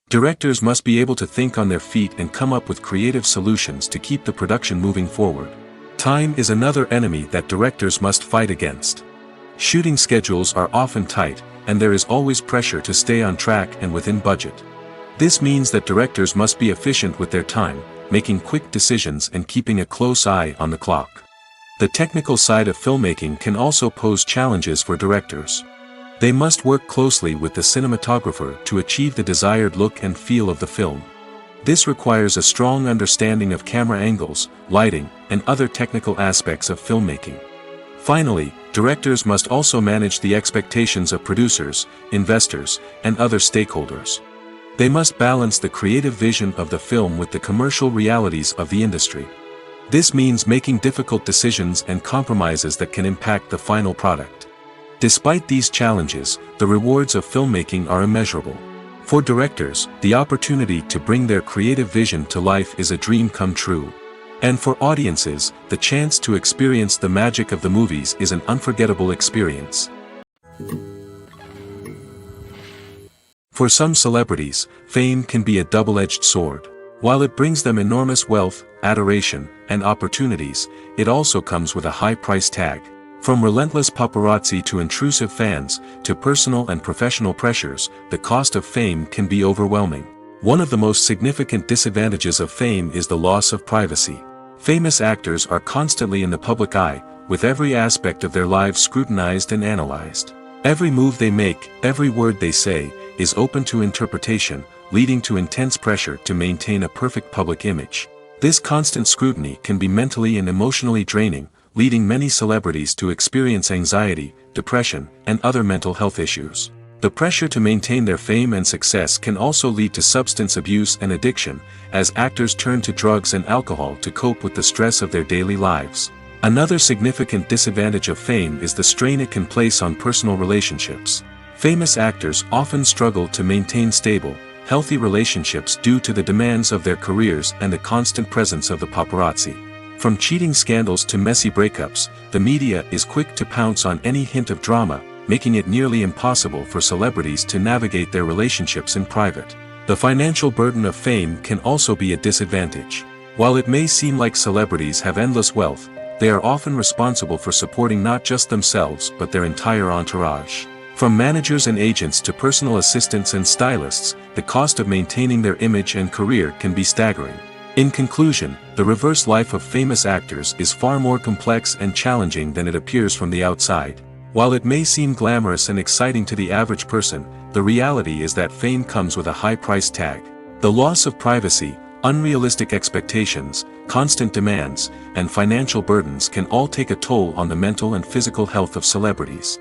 Speaker 1: Directors must be able to think on their feet and come up with creative solutions to keep the production moving forward. Time is another enemy that directors must fight against. Shooting schedules are often tight, and there is always pressure to stay on track and within budget. This means that directors must be efficient with their time, making quick decisions and keeping a close eye on the clock. The technical side of filmmaking can also pose challenges for directors. They must work closely with the cinematographer to achieve the desired look and feel of the film. This requires a strong understanding of camera angles, lighting, and other technical aspects of filmmaking. Finally, directors must also manage the expectations of producers, investors, and other stakeholders. They must balance the creative vision of the film with the commercial realities of the industry. This means making difficult decisions and compromises that can impact the final product. Despite these challenges, the rewards of filmmaking are immeasurable. For directors, the opportunity to bring their creative vision to life is a dream come true. And for audiences, the chance to experience the magic of the movies is an unforgettable experience. For some celebrities, fame can be a double-edged sword. While it brings them enormous wealth, adoration, and opportunities, it also comes with a high price tag. From relentless paparazzi to intrusive fans, to personal and professional pressures, the cost of fame can be overwhelming. One of the most significant disadvantages of fame is the loss of privacy. Famous actors are constantly in the public eye, with every aspect of their lives scrutinized and analyzed. Every move they make, every word they say, is open to interpretation, leading to intense pressure to maintain a perfect public image. This constant scrutiny can be mentally and emotionally draining, leading many celebrities to experience anxiety, depression, and other mental health issues. The pressure to maintain their fame and success can also lead to substance abuse and addiction, as actors turn to drugs and alcohol to cope with the stress of their daily lives. Another significant disadvantage of fame is the strain it can place on personal relationships. Famous actors often struggle to maintain stable, healthy relationships due to the demands of their careers and the constant presence of the paparazzi. From cheating scandals to messy breakups, the media is quick to pounce on any hint of drama, making it nearly impossible for celebrities to navigate their relationships in private. The financial burden of fame can also be a disadvantage. While it may seem like celebrities have endless wealth, they are often responsible for supporting not just themselves but their entire entourage. From managers and agents to personal assistants and stylists, the cost of maintaining their image and career can be staggering. In conclusion, the reverse life of famous actors is far more complex and challenging than it appears from the outside. While it may seem glamorous and exciting to the average person, the reality is that fame comes with a high price tag. The loss of privacy, unrealistic expectations, constant demands, and financial burdens can all take a toll on the mental and physical health of celebrities.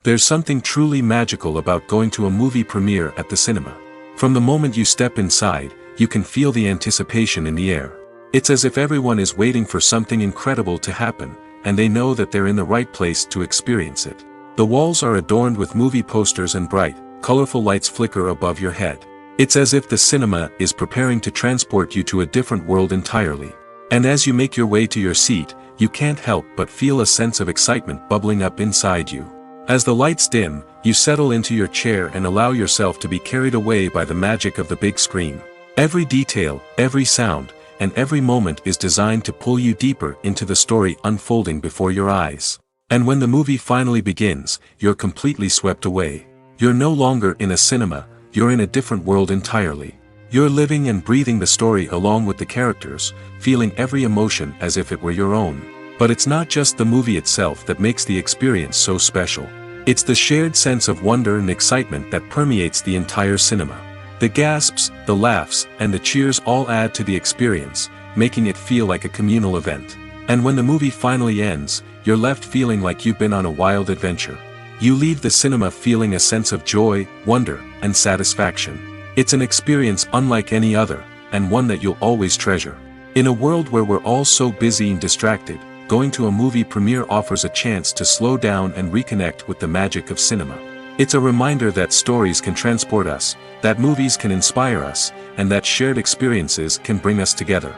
Speaker 1: There's something truly magical about going to a movie premiere at the cinema. From the moment you step inside, you can feel the anticipation in the air. It's as if everyone is waiting for something incredible to happen, and they know that they're in the right place to experience it. The walls are adorned with movie posters and bright, colorful lights flicker above your head. It's as if the cinema is preparing to transport you to a different world entirely. And as you make your way to your seat, you can't help but feel a sense of excitement bubbling up inside you. As the lights dim, you settle into your chair and allow yourself to be carried away by the magic of the big screen. Every detail, every sound, and every moment is designed to pull you deeper into the story unfolding before your eyes. And when the movie finally begins, you're completely swept away. You're no longer in a cinema, you're in a different world entirely. You're living and breathing the story along with the characters, feeling every emotion as if it were your own. But it's not just the movie itself that makes the experience so special. It's the shared sense of wonder and excitement that permeates the entire cinema. The gasps, the laughs, and the cheers all add to the experience, making it feel like a communal event. And when the movie finally ends, you're left feeling like you've been on a wild adventure. You leave the cinema feeling a sense of joy, wonder, and satisfaction. It's an experience unlike any other, and one that you'll always treasure. In a world where we're all so busy and distracted, going to a movie premiere offers a chance to slow down and reconnect with the magic of cinema. It's a reminder that stories can transport us, that movies can inspire us, and that shared experiences can bring us together.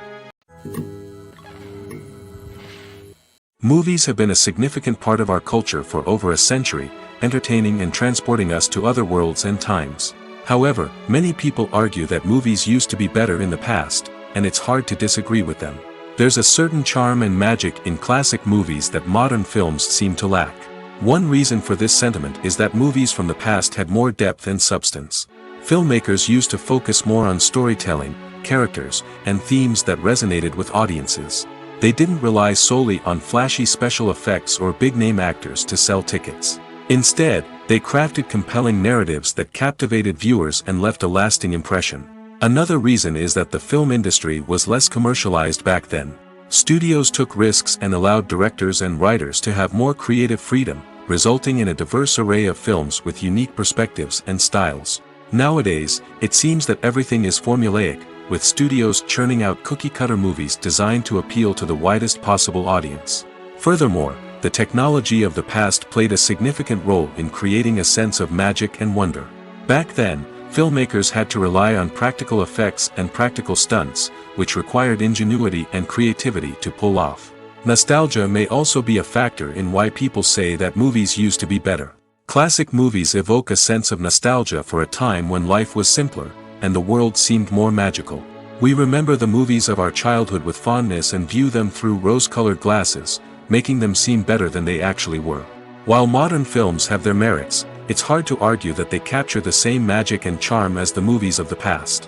Speaker 1: Movies have been a significant part of our culture for over a century, entertaining and transporting us to other worlds and times. However, many people argue that movies used to be better in the past, and it's hard to disagree with them. There's a certain charm and magic in classic movies that modern films seem to lack. One reason for this sentiment is that movies from the past had more depth and substance. Filmmakers used to focus more on storytelling, characters, and themes that resonated with audiences. They didn't rely solely on flashy special effects or big-name actors to sell tickets. Instead, they crafted compelling narratives that captivated viewers and left a lasting impression. Another reason is that the film industry was less commercialized back then. Studios took risks and allowed directors and writers to have more creative freedom, resulting in a diverse array of films with unique perspectives and styles. Nowadays, it seems that everything is formulaic, with studios churning out cookie-cutter movies designed to appeal to the widest possible audience. Furthermore, the technology of the past played a significant role in creating a sense of magic and wonder. Back then, filmmakers had to rely on practical effects and practical stunts, which required ingenuity and creativity to pull off. Nostalgia may also be a factor in why people say that movies used to be better. Classic movies evoke a sense of nostalgia for a time when life was simpler, and the world seemed more magical. We remember the movies of our childhood with fondness and view them through rose-colored glasses, making them seem better than they actually were. While modern films have their merits, it's hard to argue that they capture the same magic and charm as the movies of the past.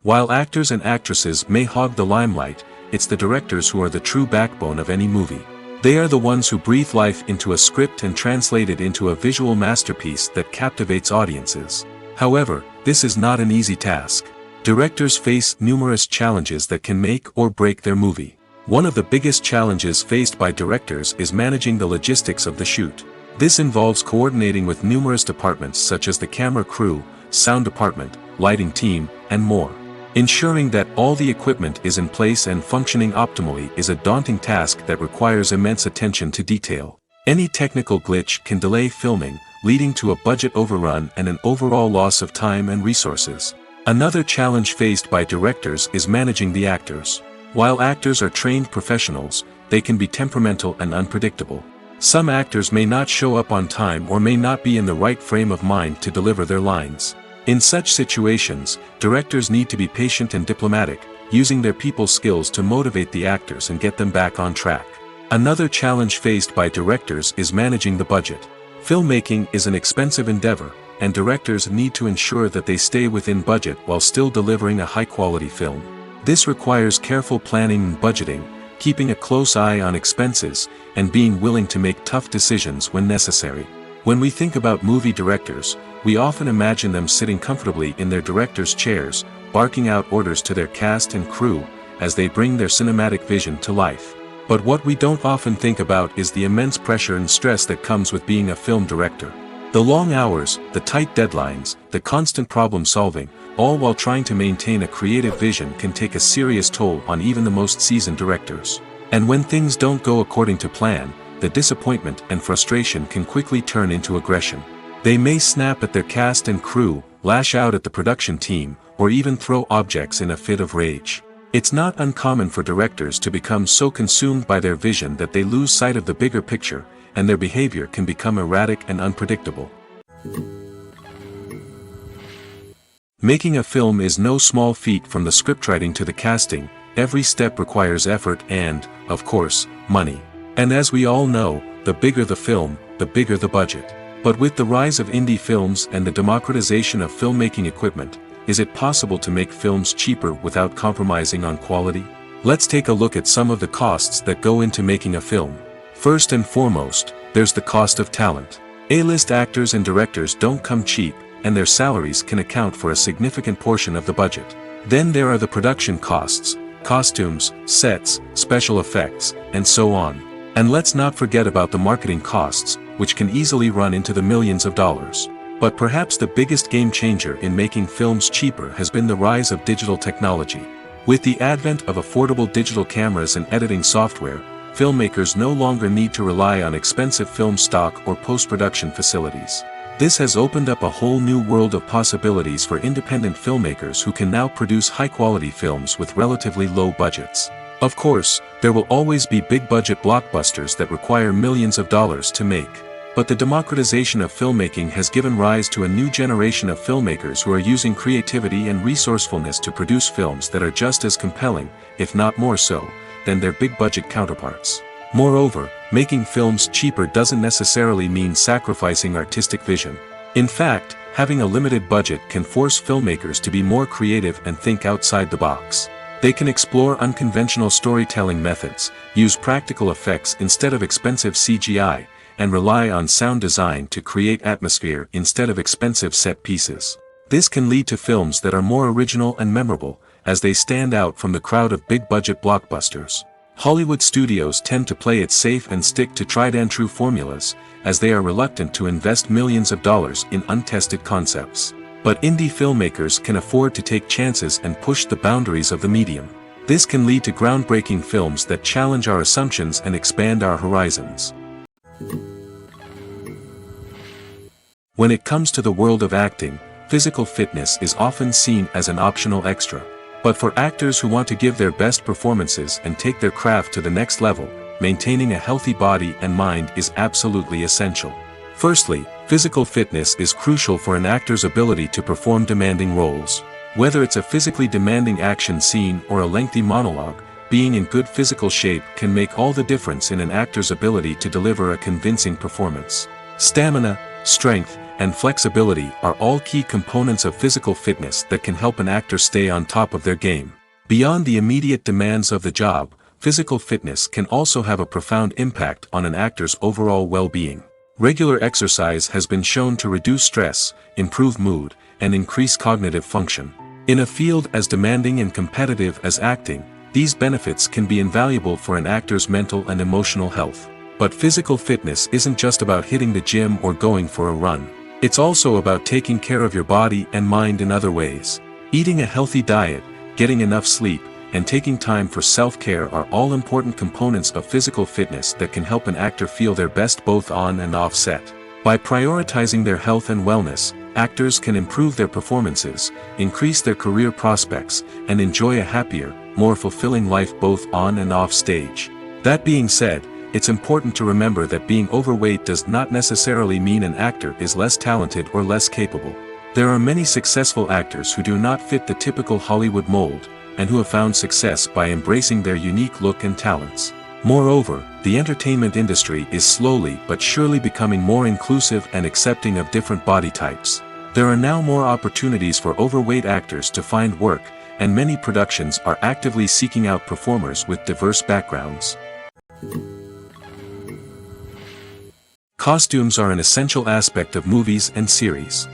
Speaker 1: While actors and actresses may hog the limelight, it's the directors who are the true backbone of any movie. They are the ones who breathe life into a script and translate it into a visual masterpiece that captivates audiences. However, this is not an easy task. Directors face numerous challenges that can make or break their movie. One of the biggest challenges faced by directors is managing the logistics of the shoot. This involves coordinating with numerous departments such as the camera crew, sound department, lighting team, and more. Ensuring that all the equipment is in place and functioning optimally is a daunting task that requires immense attention to detail. Any technical glitch can delay filming, leading to a budget overrun and an overall loss of time and resources. Another challenge faced by directors is managing the actors. While actors are trained professionals, they can be temperamental and unpredictable. Some actors may not show up on time or may not be in the right frame of mind to deliver their lines. In such situations, directors need to be patient and diplomatic, using their people skills to motivate the actors and get them back on track. Another challenge faced by directors is managing the budget. Filmmaking is an expensive endeavor, and directors need to ensure that they stay within budget while still delivering a high-quality film. This requires careful planning and budgeting, keeping a close eye on expenses, and being willing to make tough decisions when necessary. When we think about movie directors, we often imagine them sitting comfortably in their director's chairs, barking out orders to their cast and crew, as they bring their cinematic vision to life. But what we don't often think about is the immense pressure and stress that comes with being a film director. The long hours, the tight deadlines, the constant problem solving, all while trying to maintain a creative vision can take a serious toll on even the most seasoned directors. And when things don't go according to plan, the disappointment and frustration can quickly turn into aggression. They may snap at their cast and crew, lash out at the production team, or even throw objects in a fit of rage. It's not uncommon for directors to become so consumed by their vision that they lose sight of the bigger picture, and their behavior can become erratic and unpredictable. Making a film is no small feat. From the scriptwriting to the casting, every step requires effort and, of course, money. And as we all know, the bigger the film, the bigger the budget. But with the rise of indie films and the democratization of filmmaking equipment, is it possible to make films cheaper without compromising on quality? Let's take a look at some of the costs that go into making a film. First and foremost, there's the cost of talent. A-list actors and directors don't come cheap, and their salaries can account for a significant portion of the budget. Then there are the production costs, costumes, sets, special effects, and so on. And let's not forget about the marketing costs, which can easily run into the millions of dollars. But perhaps the biggest game changer in making films cheaper has been the rise of digital technology. With the advent of affordable digital cameras and editing software, filmmakers no longer need to rely on expensive film stock or post-production facilities. This has opened up a whole new world of possibilities for independent filmmakers who can now produce high-quality films with relatively low budgets. Of course, there will always be big-budget blockbusters that require millions of dollars to make. But the democratization of filmmaking has given rise to a new generation of filmmakers who are using creativity and resourcefulness to produce films that are just as compelling, if not more so, than their big-budget counterparts. Moreover, making films cheaper doesn't necessarily mean sacrificing artistic vision. In fact, having a limited budget can force filmmakers to be more creative and think outside the box. They can explore unconventional storytelling methods, use practical effects instead of expensive CGI, and rely on sound design to create atmosphere instead of expensive set pieces. This can lead to films that are more original and memorable, as they stand out from the crowd of big-budget blockbusters. Hollywood studios tend to play it safe and stick to tried-and-true formulas, as they are reluctant to invest millions of dollars in untested concepts. But indie filmmakers can afford to take chances and push the boundaries of the medium. This can lead to groundbreaking films that challenge our assumptions and expand our horizons. When it comes to the world of acting, physical fitness is often seen as an optional extra. But for actors who want to give their best performances and take their craft to the next level, maintaining a healthy body and mind is absolutely essential. Firstly, physical fitness is crucial for an actor's ability to perform demanding roles. Whether it's a physically demanding action scene or a lengthy monologue, being in good physical shape can make all the difference in an actor's ability to deliver a convincing performance. Stamina, strength, and flexibility are all key components of physical fitness that can help an actor stay on top of their game. Beyond the immediate demands of the job, physical fitness can also have a profound impact on an actor's overall well-being. Regular exercise has been shown to reduce stress, improve mood, and increase cognitive function. In a field as demanding and competitive as acting, these benefits can be invaluable for an actor's mental and emotional health. But physical fitness isn't just about hitting the gym or going for a run. It's also about taking care of your body and mind in other ways. Eating a healthy diet, getting enough sleep, and taking time for self-care are all important components of physical fitness that can help an actor feel their best both on and off set. By prioritizing their health and wellness, actors can improve their performances, increase their career prospects, and enjoy a happier, more fulfilling life both on and off stage. That being said, it's important to remember that being overweight does not necessarily mean an actor is less talented or less capable. There are many successful actors who do not fit the typical Hollywood mold, and who have found success by embracing their unique look and talents. Moreover, the entertainment industry is slowly but surely becoming more inclusive and accepting of different body types. There are now more opportunities for overweight actors to find work, and many productions are actively seeking out performers with diverse backgrounds. Costumes are an essential aspect of movies and series.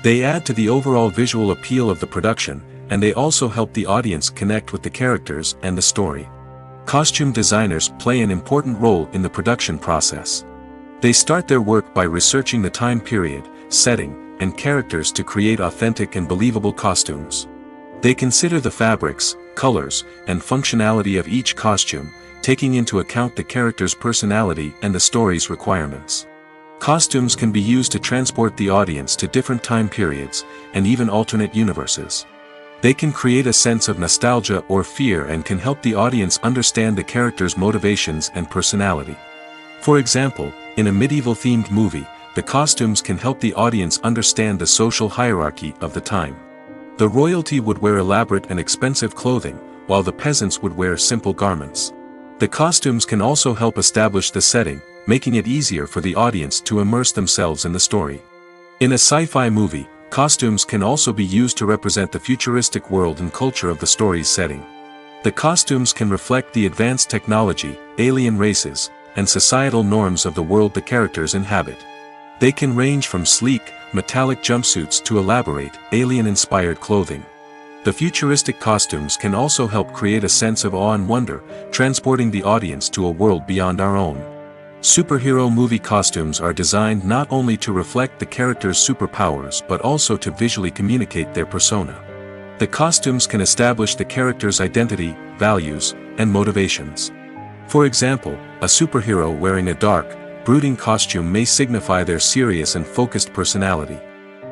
Speaker 1: They add to the overall visual appeal of the production, and they also help the audience connect with the characters and the story. Costume designers play an important role in the production process. They start their work by researching the time period, setting, and characters to create authentic and believable costumes. They consider the fabrics, colors, and functionality of each costume, taking into account the character's personality and the story's requirements. Costumes can be used to transport the audience to different time periods, and even alternate universes. They can create a sense of nostalgia or fear and can help the audience understand the character's motivations and personality. For example, in a medieval-themed movie, the costumes can help the audience understand the social hierarchy of the time. The royalty would wear elaborate and expensive clothing, while the peasants would wear simple garments. The costumes can also help establish the setting, making it easier for the audience to immerse themselves in the story. In a sci-fi movie, costumes can also be used to represent the futuristic world and culture of the story's setting. The costumes can reflect the advanced technology, alien races, and societal norms of the world the characters inhabit. They can range from sleek, metallic jumpsuits to elaborate, alien-inspired clothing. The futuristic costumes can also help create a sense of awe and wonder, transporting the audience to a world beyond our own. Superhero movie costumes are designed not only to reflect the character's superpowers but also to visually communicate their persona. The costumes can establish the character's identity, values, and motivations. For example, a superhero wearing a dark, brooding costume may signify their serious and focused personality.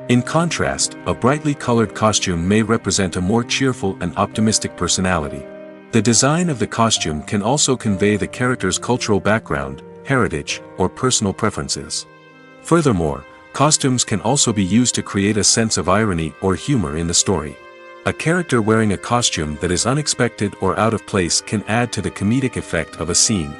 Speaker 1: In contrast, a brightly colored costume may represent a more cheerful and optimistic personality. The design of the costume can also convey the character's cultural background, heritage, or personal preferences. Furthermore, costumes can also be used to create a sense of irony or humor in the story. A character wearing a costume that is unexpected or out of place can add to the comedic effect of a scene.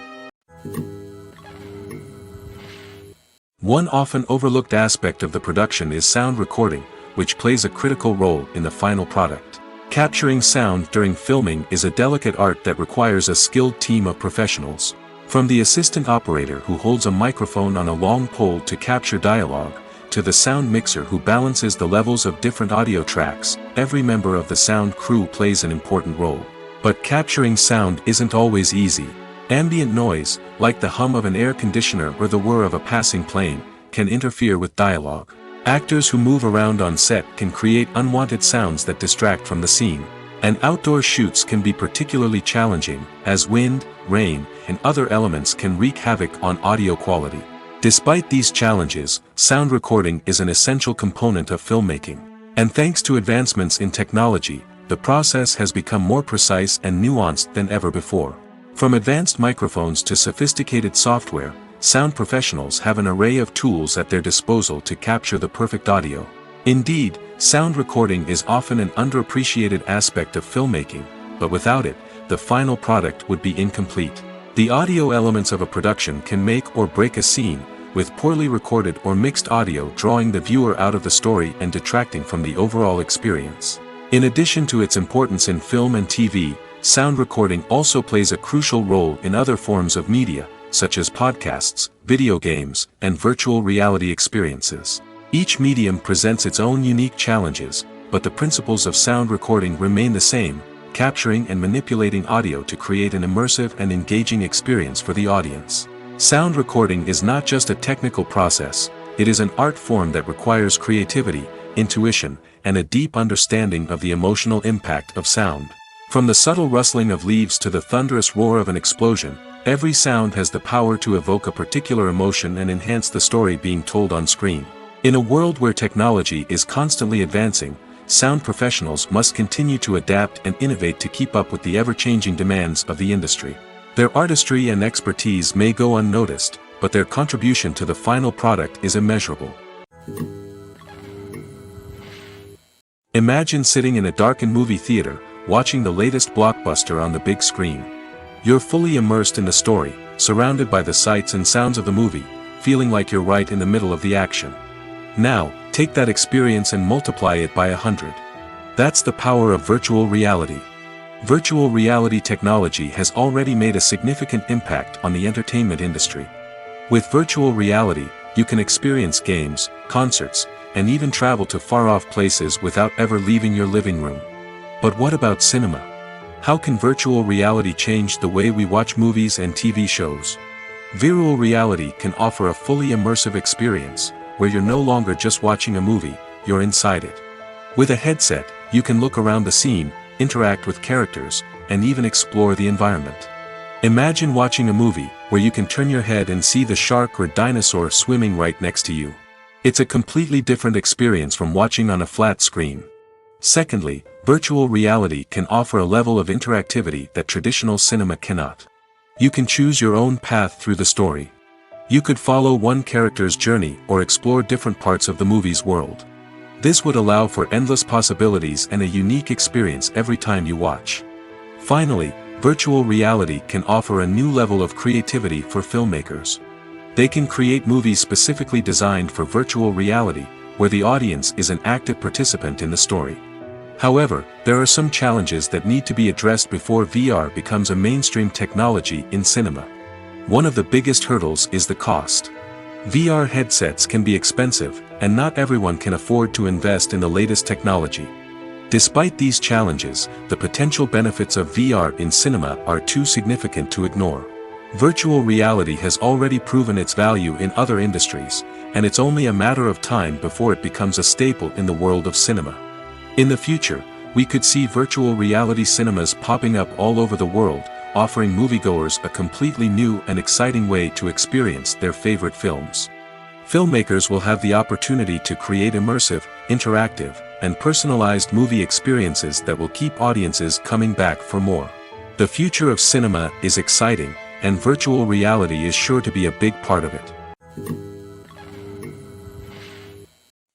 Speaker 1: One often overlooked aspect of the production is sound recording, which plays a critical role in the final product. Capturing sound during filming is a delicate art that requires a skilled team of professionals. From the assistant operator who holds a microphone on a long pole to capture dialogue, to the sound mixer who balances the levels of different audio tracks, every member of the sound crew plays an important role. But capturing sound isn't always easy. Ambient noise, like the hum of an air conditioner or the whir of a passing plane, can interfere with dialogue. Actors who move around on set can create unwanted sounds that distract from the scene. And outdoor shoots can be particularly challenging, as wind, rain, and other elements can wreak havoc on audio quality. Despite these challenges, sound recording is an essential component of filmmaking. And thanks to advancements in technology, the process has become more precise and nuanced than ever before. From advanced microphones to sophisticated software, sound professionals have an array of tools at their disposal to capture the perfect audio. Indeed, sound recording is often an underappreciated aspect of filmmaking, but without it, the final product would be incomplete. The audio elements of a production can make or break a scene, with poorly recorded or mixed audio drawing the viewer out of the story and detracting from the overall experience. In addition to its importance in film and TV, sound recording also plays a crucial role in other forms of media, such as podcasts, video games, and virtual reality experiences. Each medium presents its own unique challenges, but the principles of sound recording remain the same, capturing and manipulating audio to create an immersive and engaging experience for the audience. Sound recording is not just a technical process, it is an art form that requires creativity, intuition, and a deep understanding of the emotional impact of sound. From the subtle rustling of leaves to the thunderous roar of an explosion, every sound has the power to evoke a particular emotion and enhance the story being told on screen. In a world where technology is constantly advancing, sound professionals must continue to adapt and innovate to keep up with the ever-changing demands of the industry. Their artistry and expertise may go unnoticed, but their contribution to the final product is immeasurable. Imagine sitting in a darkened movie theater, watching the latest blockbuster on the big screen. You're fully immersed in the story, surrounded by the sights and sounds of the movie, feeling like you're right in the middle of the action. Now, take that experience and multiply it by 100. That's the power of virtual reality. Virtual reality technology has already made a significant impact on the entertainment industry. With virtual reality, you can experience games, concerts, and even travel to far-off places without ever leaving your living room. But what about cinema? How can virtual reality change the way we watch movies and TV shows? Virtual reality can offer a fully immersive experience, where you're no longer just watching a movie, you're inside it. With a headset, you can look around the scene, interact with characters, and even explore the environment. Imagine watching a movie, where you can turn your head and see the shark or dinosaur swimming right next to you. It's a completely different experience from watching on a flat screen. Secondly, virtual reality can offer a level of interactivity that traditional cinema cannot. You can choose your own path through the story. You could follow one character's journey or explore different parts of the movie's world. This would allow for endless possibilities and a unique experience every time you watch. Finally, virtual reality can offer a new level of creativity for filmmakers. They can create movies specifically designed for virtual reality, where the audience is an active participant in the story. However, there are some challenges that need to be addressed before VR becomes a mainstream technology in cinema. One of the biggest hurdles is the cost. VR headsets can be expensive, and not everyone can afford to invest in the latest technology. Despite these challenges, the potential benefits of VR in cinema are too significant to ignore. Virtual reality has already proven its value in other industries, and it's only a matter of time before it becomes a staple in the world of cinema. In the future, we could see virtual reality cinemas popping up all over the world, offering moviegoers a completely new and exciting way to experience their favorite films. Filmmakers will have the opportunity to create immersive, interactive, and personalized movie experiences that will keep audiences coming back for more. The future of cinema is exciting, and virtual reality is sure to be a big part of it.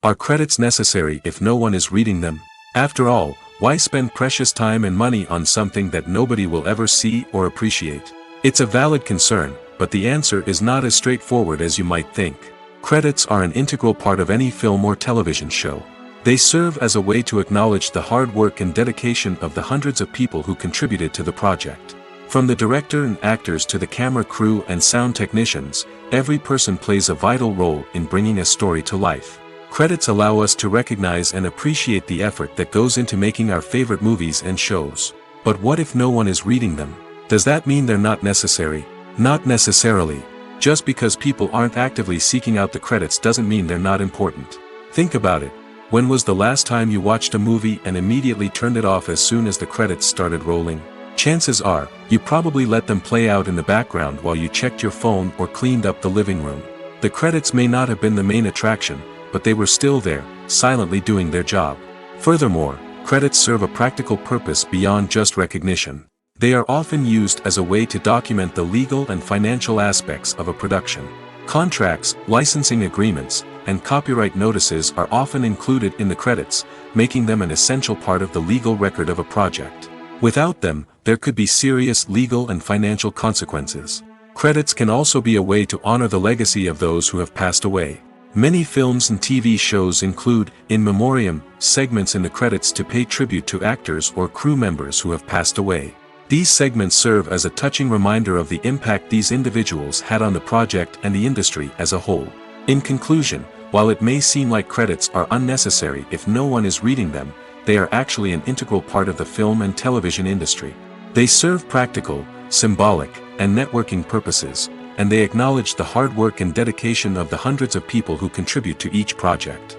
Speaker 1: Are credits necessary if no one is reading them? After all, why spend precious time and money on something that nobody will ever see or appreciate? It's a valid concern, but the answer is not as straightforward as you might think. Credits are an integral part of any film or television show. They serve as a way to acknowledge the hard work and dedication of the hundreds of people who contributed to the project. From the director and actors to the camera crew and sound technicians, every person plays a vital role in bringing a story to life. Credits allow us to recognize and appreciate the effort that goes into making our favorite movies and shows. But what if no one is reading them? Does that mean they're not necessary? Not necessarily. Just because people aren't actively seeking out the credits doesn't mean they're not important. Think about it. When was the last time you watched a movie and immediately turned it off as soon as the credits started rolling? Chances are, you probably let them play out in the background while you checked your phone or cleaned up the living room. The credits may not have been the main attraction, but they were still there, silently doing their job. Furthermore, credits serve a practical purpose beyond just recognition. They are often used as a way to document the legal and financial aspects of a production. Contracts, licensing agreements, and copyright notices are often included in the credits, making them an essential part of the legal record of a project. Without them, there could be serious legal and financial consequences. Credits can also be a way to honor the legacy of those who have passed away. Many films and TV shows include, in memoriam, segments in the credits to pay tribute to actors or crew members who have passed away. These segments serve as a touching reminder of the impact these individuals had on the project and the industry as a whole. In conclusion, while it may seem like credits are unnecessary if no one is reading them, they are actually an integral part of the film and television industry. They serve practical, symbolic, and networking purposes, and they acknowledge the hard work and dedication of the hundreds of people who contribute to each project.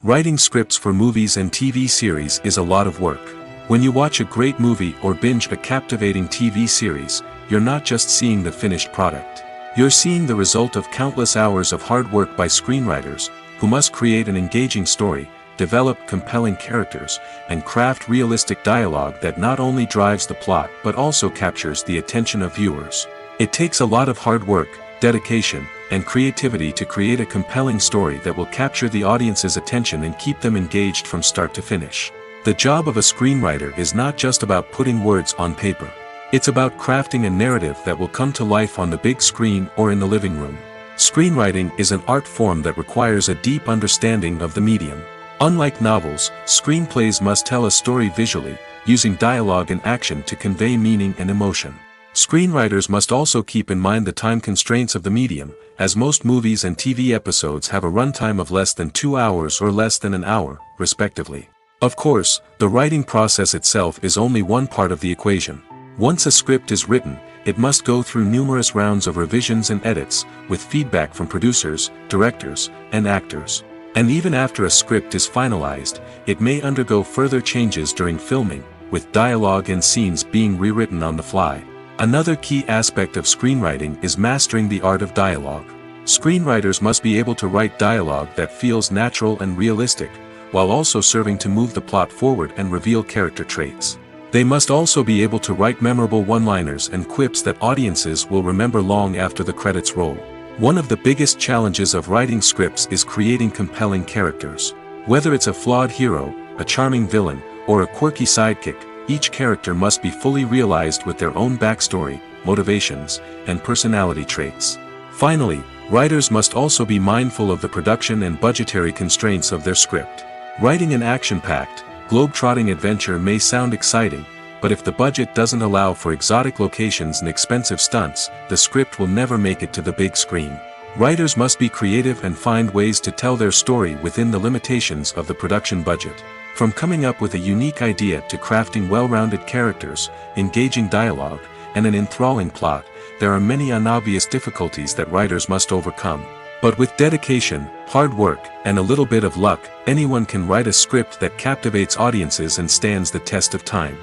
Speaker 1: Writing scripts for movies and TV series is a lot of work. When you watch a great movie or binge a captivating TV series, you're not just seeing the finished product. You're seeing the result of countless hours of hard work by screenwriters, who must create an engaging story, develop compelling characters, and craft realistic dialogue that not only drives the plot but also captures the attention of viewers. It takes a lot of hard work, dedication, and creativity to create a compelling story that will capture the audience's attention and keep them engaged from start to finish. The job of a screenwriter is not just about putting words on paper. It's about crafting a narrative that will come to life on the big screen or in the living room. Screenwriting is an art form that requires a deep understanding of the medium. Unlike novels, screenplays must tell a story visually, using dialogue and action to convey meaning and emotion. Screenwriters must also keep in mind the time constraints of the medium, as most movies and TV episodes have a runtime of less than 2 hours or less than an hour, respectively. Of course, the writing process itself is only one part of the equation. Once a script is written, it must go through numerous rounds of revisions and edits, with feedback from producers, directors, and actors. And even after a script is finalized, it may undergo further changes during filming, with dialogue and scenes being rewritten on the fly. Another key aspect of screenwriting is mastering the art of dialogue. Screenwriters must be able to write dialogue that feels natural and realistic, while also serving to move the plot forward and reveal character traits. They must also be able to write memorable one-liners and quips that audiences will remember long after the credits roll. One of the biggest challenges of writing scripts is creating compelling characters. Whether it's a flawed hero, a charming villain, or a quirky sidekick, each character must be fully realized with their own backstory, motivations, and personality traits. Finally, writers must also be mindful of the production and budgetary constraints of their script. Writing an action-packed, globe-trotting adventure may sound exciting, but if the budget doesn't allow for exotic locations and expensive stunts, the script will never make it to the big screen. Writers must be creative and find ways to tell their story within the limitations of the production budget. From coming up with a unique idea to crafting well-rounded characters, engaging dialogue, and an enthralling plot, there are many unobvious difficulties that writers must overcome. But with dedication, hard work, and a little bit of luck, anyone can write a script that captivates audiences and stands the test of time.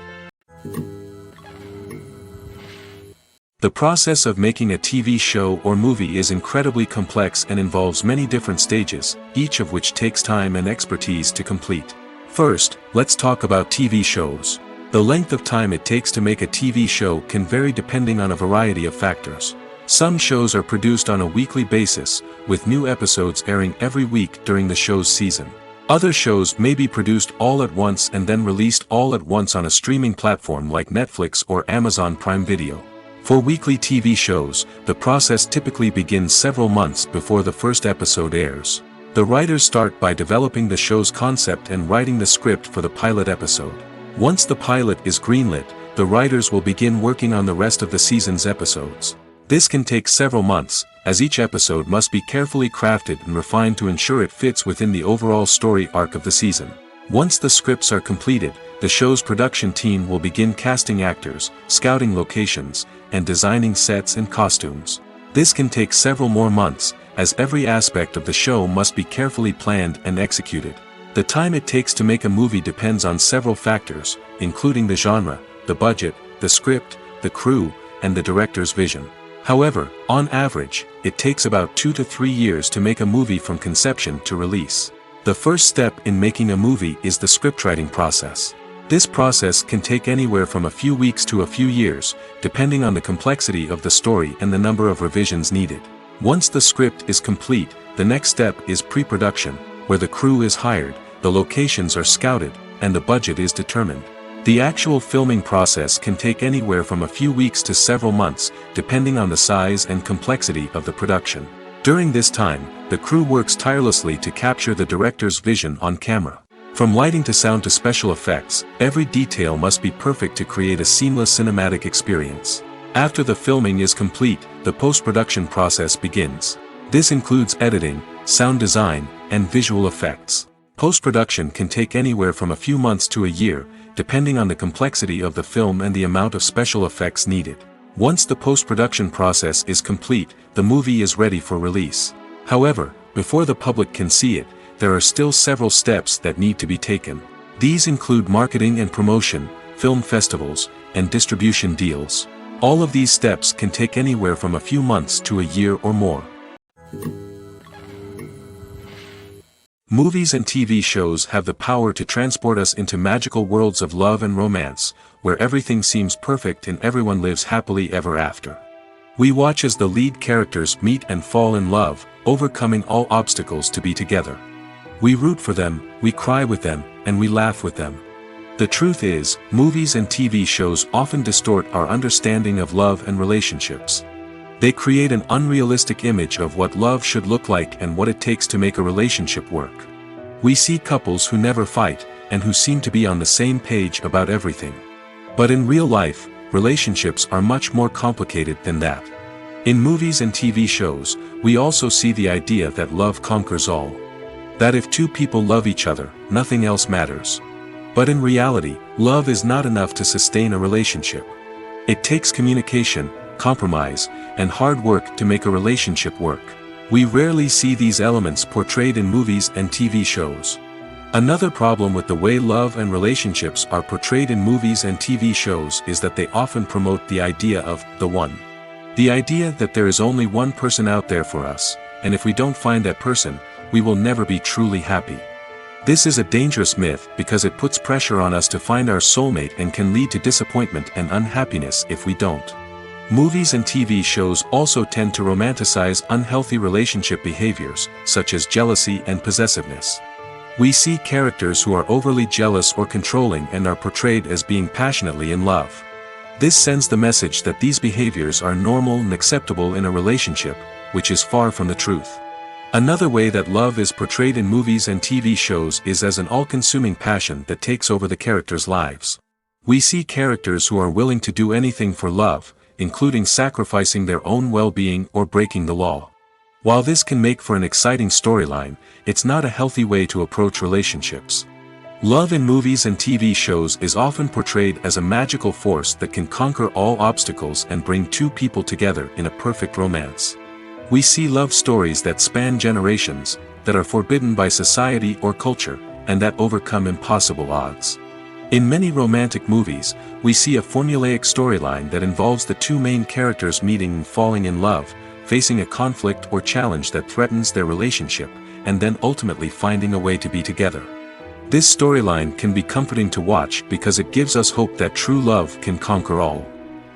Speaker 1: The process of making a TV show or movie is incredibly complex and involves many different stages, each of which takes time and expertise to complete. First, let's talk about TV shows. The length of time it takes to make a TV show can vary depending on a variety of factors. Some shows are produced on a weekly basis, with new episodes airing every week during the show's season. Other shows may be produced all at once and then released all at once on a streaming platform like Netflix or Amazon Prime Video. For weekly TV shows, the process typically begins several months before the first episode airs. The writers start by developing the show's concept and writing the script for the pilot episode. Once the pilot is greenlit, the writers will begin working on the rest of the season's episodes. This can take several months, as each episode must be carefully crafted and refined to ensure it fits within the overall story arc of the season. Once the scripts are completed, the show's production team will begin casting actors, scouting locations, and designing sets and costumes. This can take several more months, as every aspect of the show must be carefully planned and executed. The time it takes to make a movie depends on several factors, including the genre, the budget, the script, the crew, and the director's vision. However, on average, it takes about 2 to 3 years to make a movie from conception to release. The first step in making a movie is the scriptwriting process. This process can take anywhere from a few weeks to a few years, depending on the complexity of the story and the number of revisions needed. Once the script is complete, the next step is pre-production, where the crew is hired, the locations are scouted, and the budget is determined. The actual filming process can take anywhere from a few weeks to several months, depending on the size and complexity of the production. During this time, the crew works tirelessly to capture the director's vision on camera. From lighting to sound to special effects, every detail must be perfect to create a seamless cinematic experience. After the filming is complete, the post-production process begins. This includes editing, sound design, and visual effects. Post-production can take anywhere from a few months to a year, depending on the complexity of the film and the amount of special effects needed. Once the post-production process is complete, the movie is ready for release. However, before the public can see it, there are still several steps that need to be taken. These include marketing and promotion, film festivals, and distribution deals. All of these steps can take anywhere from a few months to a year or more. Movies and TV shows have the power to transport us into magical worlds of love and romance, where everything seems perfect and everyone lives happily ever after. We watch as the lead characters meet and fall in love, overcoming all obstacles to be together. We root for them, we cry with them, and we laugh with them. The truth is, movies and TV shows often distort our understanding of love and relationships. They create an unrealistic image of what love should look like and what it takes to make a relationship work. We see couples who never fight, and who seem to be on the same page about everything. But in real life, relationships are much more complicated than that. In movies and TV shows, we also see the idea that love conquers all. That if two people love each other, nothing else matters. But in reality, love is not enough to sustain a relationship. It takes communication, compromise, and hard work to make a relationship work. We rarely see these elements portrayed in movies and TV shows. Another problem with the way love and relationships are portrayed in movies and TV shows is that they often promote the idea of the one. The idea that there is only one person out there for us, and if we don't find that person, we will never be truly happy. This is a dangerous myth because it puts pressure on us to find our soulmate and can lead to disappointment and unhappiness if we don't. Movies and TV shows also tend to romanticize unhealthy relationship behaviors, such as jealousy and possessiveness. We see characters who are overly jealous or controlling and are portrayed as being passionately in love. This sends the message that these behaviors are normal and acceptable in a relationship, which is far from the truth. Another way that love is portrayed in movies and TV shows is as an all-consuming passion that takes over the characters' lives. We see characters who are willing to do anything for love, including sacrificing their own well-being or breaking the law. While this can make for an exciting storyline, it's not a healthy way to approach relationships. Love in movies and TV shows is often portrayed as a magical force that can conquer all obstacles and bring two people together in a perfect romance. We see love stories that span generations, that are forbidden by society or culture, and that overcome impossible odds. In many romantic movies, we see a formulaic storyline that involves the two main characters meeting and falling in love, facing a conflict or challenge that threatens their relationship, and then ultimately finding a way to be together. This storyline can be comforting to watch because it gives us hope that true love can conquer all.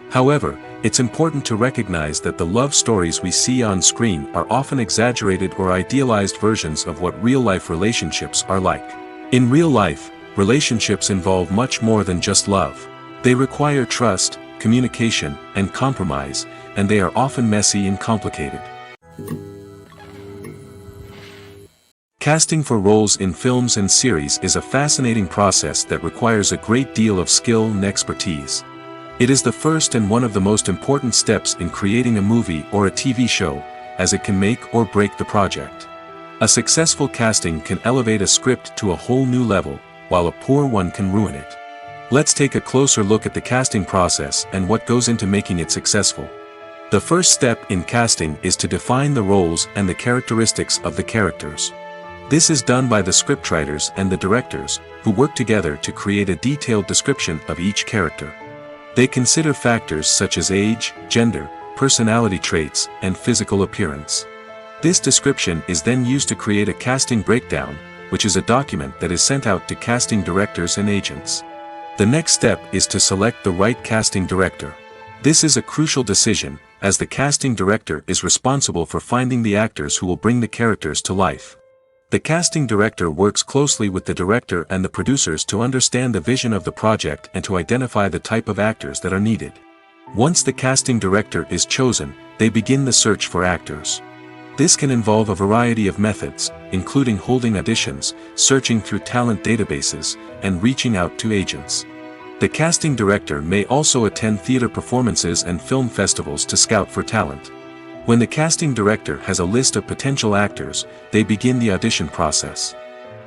Speaker 1: However, it's important to recognize that the love stories we see on screen are often exaggerated or idealized versions of what real-life relationships are like. In real life, relationships involve much more than just love. They require trust, communication, and compromise, and they are often messy and complicated. Casting for roles in films and series is a fascinating process that requires a great deal of skill and expertise. It is the first and one of the most important steps in creating a movie or a TV show, as it can make or break the project. A successful casting can elevate a script to a whole new level, while a poor one can ruin it. Let's take a closer look at the casting process and what goes into making it successful. The first step in casting is to define the roles and the characteristics of the characters. This is done by the scriptwriters and the directors, who work together to create a detailed description of each character. They consider factors such as age, gender, personality traits, and physical appearance. This description is then used to create a casting breakdown, which is a document that is sent out to casting directors and agents. The next step is to select the right casting director. This is a crucial decision, as the casting director is responsible for finding the actors who will bring the characters to life. The casting director works closely with the director and the producers to understand the vision of the project and to identify the type of actors that are needed. Once the casting director is chosen, they begin the search for actors. This can involve a variety of methods, including holding auditions, searching through talent databases, and reaching out to agents. The casting director may also attend theater performances and film festivals to scout for talent. When the casting director has a list of potential actors, they begin the audition process.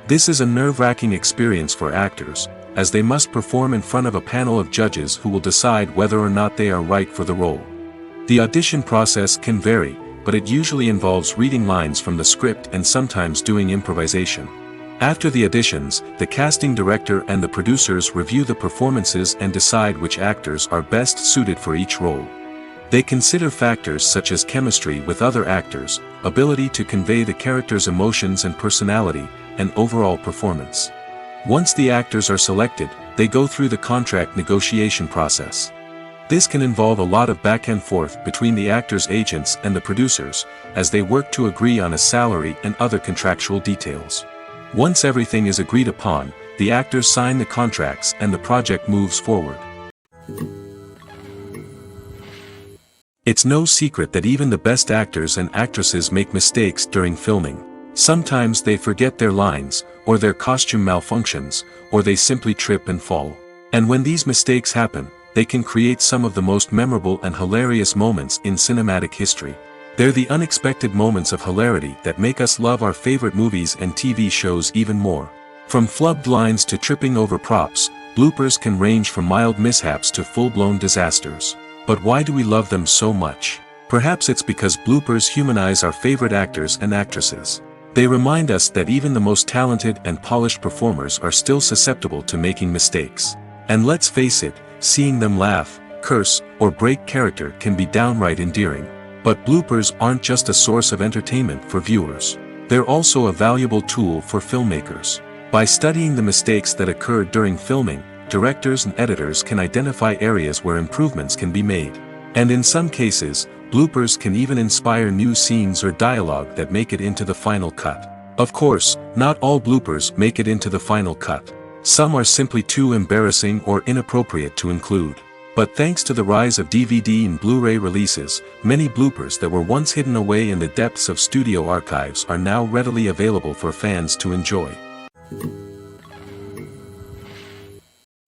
Speaker 1: This is a nerve-wracking experience for actors, as they must perform in front of a panel of judges who will decide whether or not they are right for the role. The audition process can vary, but it usually involves reading lines from the script and sometimes doing improvisation. After the auditions, the casting director and the producers review the performances and decide which actors are best suited for each role. They consider factors such as chemistry with other actors, ability to convey the character's emotions and personality, and overall performance. Once the actors are selected, they go through the contract negotiation process. This can involve a lot of back and forth between the actors' agents and the producers, as they work to agree on a salary and other contractual details. Once everything is agreed upon, the actors sign the contracts and the project moves forward. It's no secret that even the best actors and actresses make mistakes during filming. Sometimes they forget their lines, or their costume malfunctions, or they simply trip and fall. And when these mistakes happen, they can create some of the most memorable and hilarious moments in cinematic history. They're the unexpected moments of hilarity that make us love our favorite movies and TV shows even more. From flubbed lines to tripping over props, bloopers can range from mild mishaps to full-blown disasters. But why do we love them so much? Perhaps it's because bloopers humanize our favorite actors and actresses. They remind us that even the most talented and polished performers are still susceptible to making mistakes. And let's face it, seeing them laugh, curse, or break character can be downright endearing. But bloopers aren't just a source of entertainment for viewers. They're also a valuable tool for filmmakers. By studying the mistakes that occurred during filming, directors and editors can identify areas where improvements can be made. And in some cases, bloopers can even inspire new scenes or dialogue that make it into the final cut. Of course, not all bloopers make it into the final cut. Some are simply too embarrassing or inappropriate to include. But thanks to the rise of DVD and Blu-ray releases, many bloopers that were once hidden away in the depths of studio archives are now readily available for fans to enjoy.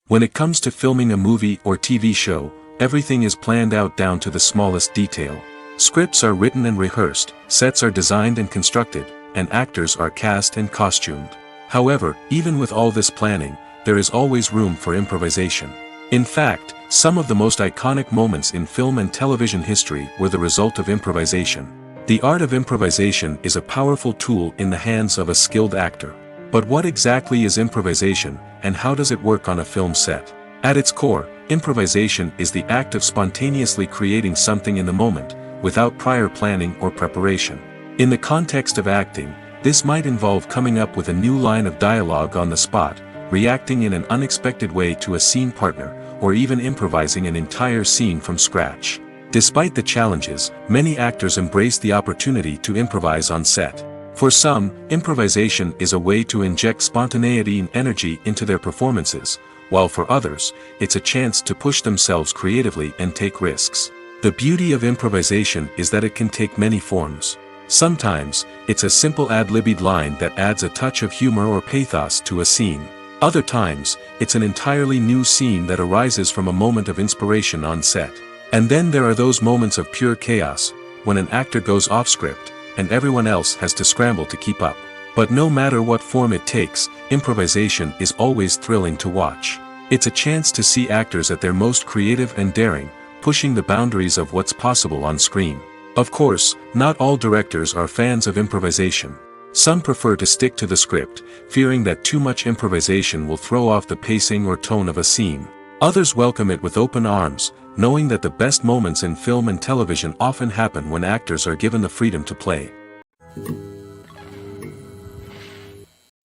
Speaker 1: When it comes to filming a movie or TV show, everything is planned out down to the smallest detail. Scripts are written and rehearsed, sets are designed and constructed, and actors are cast and costumed. However, even with all this planning, there is always room for improvisation. In fact, some of the most iconic moments in film and television history were the result of improvisation. The art of improvisation is a powerful tool in the hands of a skilled actor. But what exactly is improvisation, and how does it work on a film set? At its core, improvisation is the act of spontaneously creating something in the moment, without prior planning or preparation. In the context of acting, this might involve coming up with a new line of dialogue on the spot, reacting in an unexpected way to a scene partner, or even improvising an entire scene from scratch. Despite the challenges, many actors embrace the opportunity to improvise on set. For some, improvisation is a way to inject spontaneity and energy into their performances, while for others, it's a chance to push themselves creatively and take risks. The beauty of improvisation is that it can take many forms. Sometimes, it's a simple ad-libbed line that adds a touch of humor or pathos to a scene. Other times, it's an entirely new scene that arises from a moment of inspiration on set. And then there are those moments of pure chaos, when an actor goes off script, and everyone else has to scramble to keep up. But no matter what form it takes, improvisation is always thrilling to watch. It's a chance to see actors at their most creative and daring, pushing the boundaries of what's possible on screen. Of course, not all directors are fans of improvisation. Some prefer to stick to the script, fearing that too much improvisation will throw off the pacing or tone of a scene. Others welcome it with open arms, knowing that the best moments in film and television often happen when actors are given the freedom to play.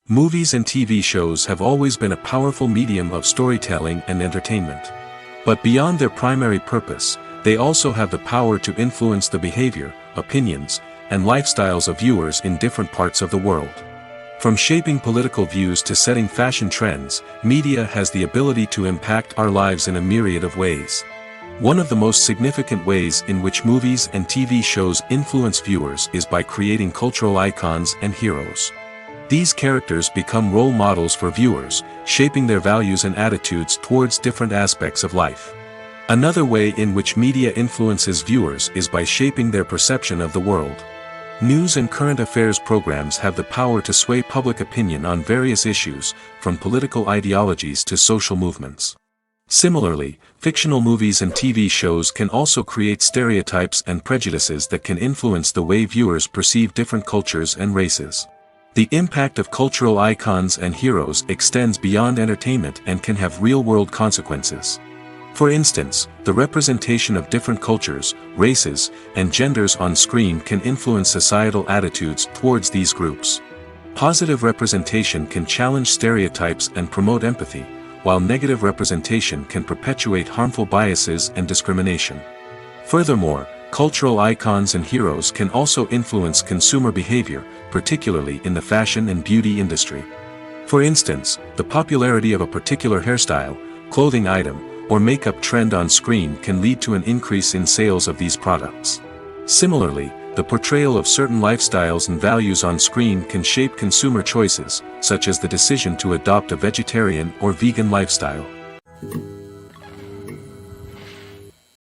Speaker 1: Movies and TV shows have always been a powerful medium of storytelling and entertainment. But beyond their primary purpose, they also have the power to influence the behavior, opinions, and lifestyles of viewers in different parts of the world. From shaping political views to setting fashion trends, media has the ability to impact our lives in a myriad of ways. One of the most significant ways in which movies and TV shows influence viewers is by creating cultural icons and heroes. These characters become role models for viewers, shaping their values and attitudes towards different aspects of life. Another way in which media influences viewers is by shaping their perception of the world. News and current affairs programs have the power to sway public opinion on various issues, from political ideologies to social movements. Similarly, fictional movies and TV shows can also create stereotypes and prejudices that can influence the way viewers perceive different cultures and races. The impact of cultural icons and heroes extends beyond entertainment and can have real-world consequences. For instance, the representation of different cultures, races, and genders on screen can influence societal attitudes towards these groups. Positive representation can challenge stereotypes and promote empathy, while negative representation can perpetuate harmful biases and discrimination. Furthermore, cultural icons and heroes can also influence consumer behavior, particularly in the fashion and beauty industry. For instance, the popularity of a particular hairstyle, clothing item, or makeup trend on screen can lead to an increase in sales of these products. Similarly, the portrayal of certain lifestyles and values on screen can shape consumer choices, such as the decision to adopt a vegetarian or vegan lifestyle.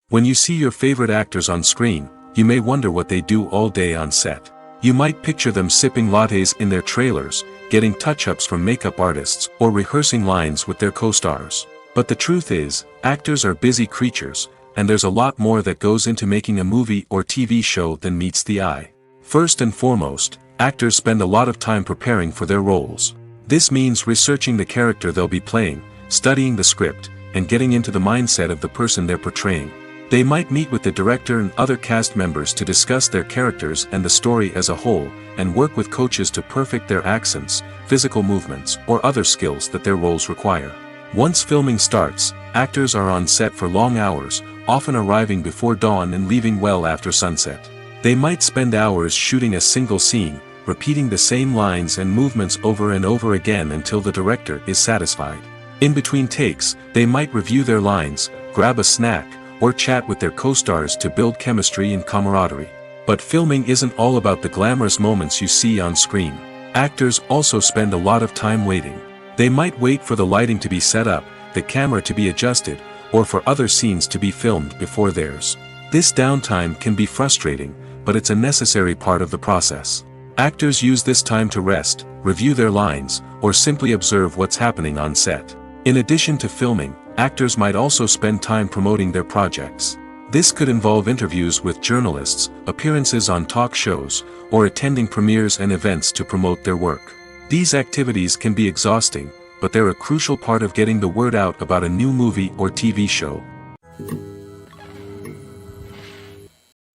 Speaker 1: When you see your favorite actors on screen, you may wonder what they do all day on set. You might picture them sipping lattes in their trailers, getting touch-ups from makeup artists, or rehearsing lines with their co-stars. But the truth is, actors are busy creatures, and there's a lot more that goes into making a movie or TV show than meets the eye. First and foremost, actors spend a lot of time preparing for their roles. This means researching the character they'll be playing, studying the script, and getting into the mindset of the person they're portraying. They might meet with the director and other cast members to discuss their characters and the story as a whole, and work with coaches to perfect their accents, physical movements, or other skills that their roles require. Once filming starts, actors are on set for long hours, often arriving before dawn and leaving well after sunset. They might spend hours shooting a single scene, repeating the same lines and movements over and over again until the director is satisfied. In between takes, they might review their lines, grab a snack, or chat with their co-stars to build chemistry and camaraderie. But filming isn't all about the glamorous moments you see on screen. Actors also spend a lot of time waiting. They might wait for the lighting to be set up, the camera to be adjusted, or for other scenes to be filmed before theirs. This downtime can be frustrating, but it's a necessary part of the process. Actors use this time to rest, review their lines, or simply observe what's happening on set. In addition to filming, actors might also spend time promoting their projects. This could involve interviews with journalists, appearances on talk shows, or attending premieres and events to promote their work. These activities can be exhausting, but they're a crucial part of getting the word out about a new movie or TV show.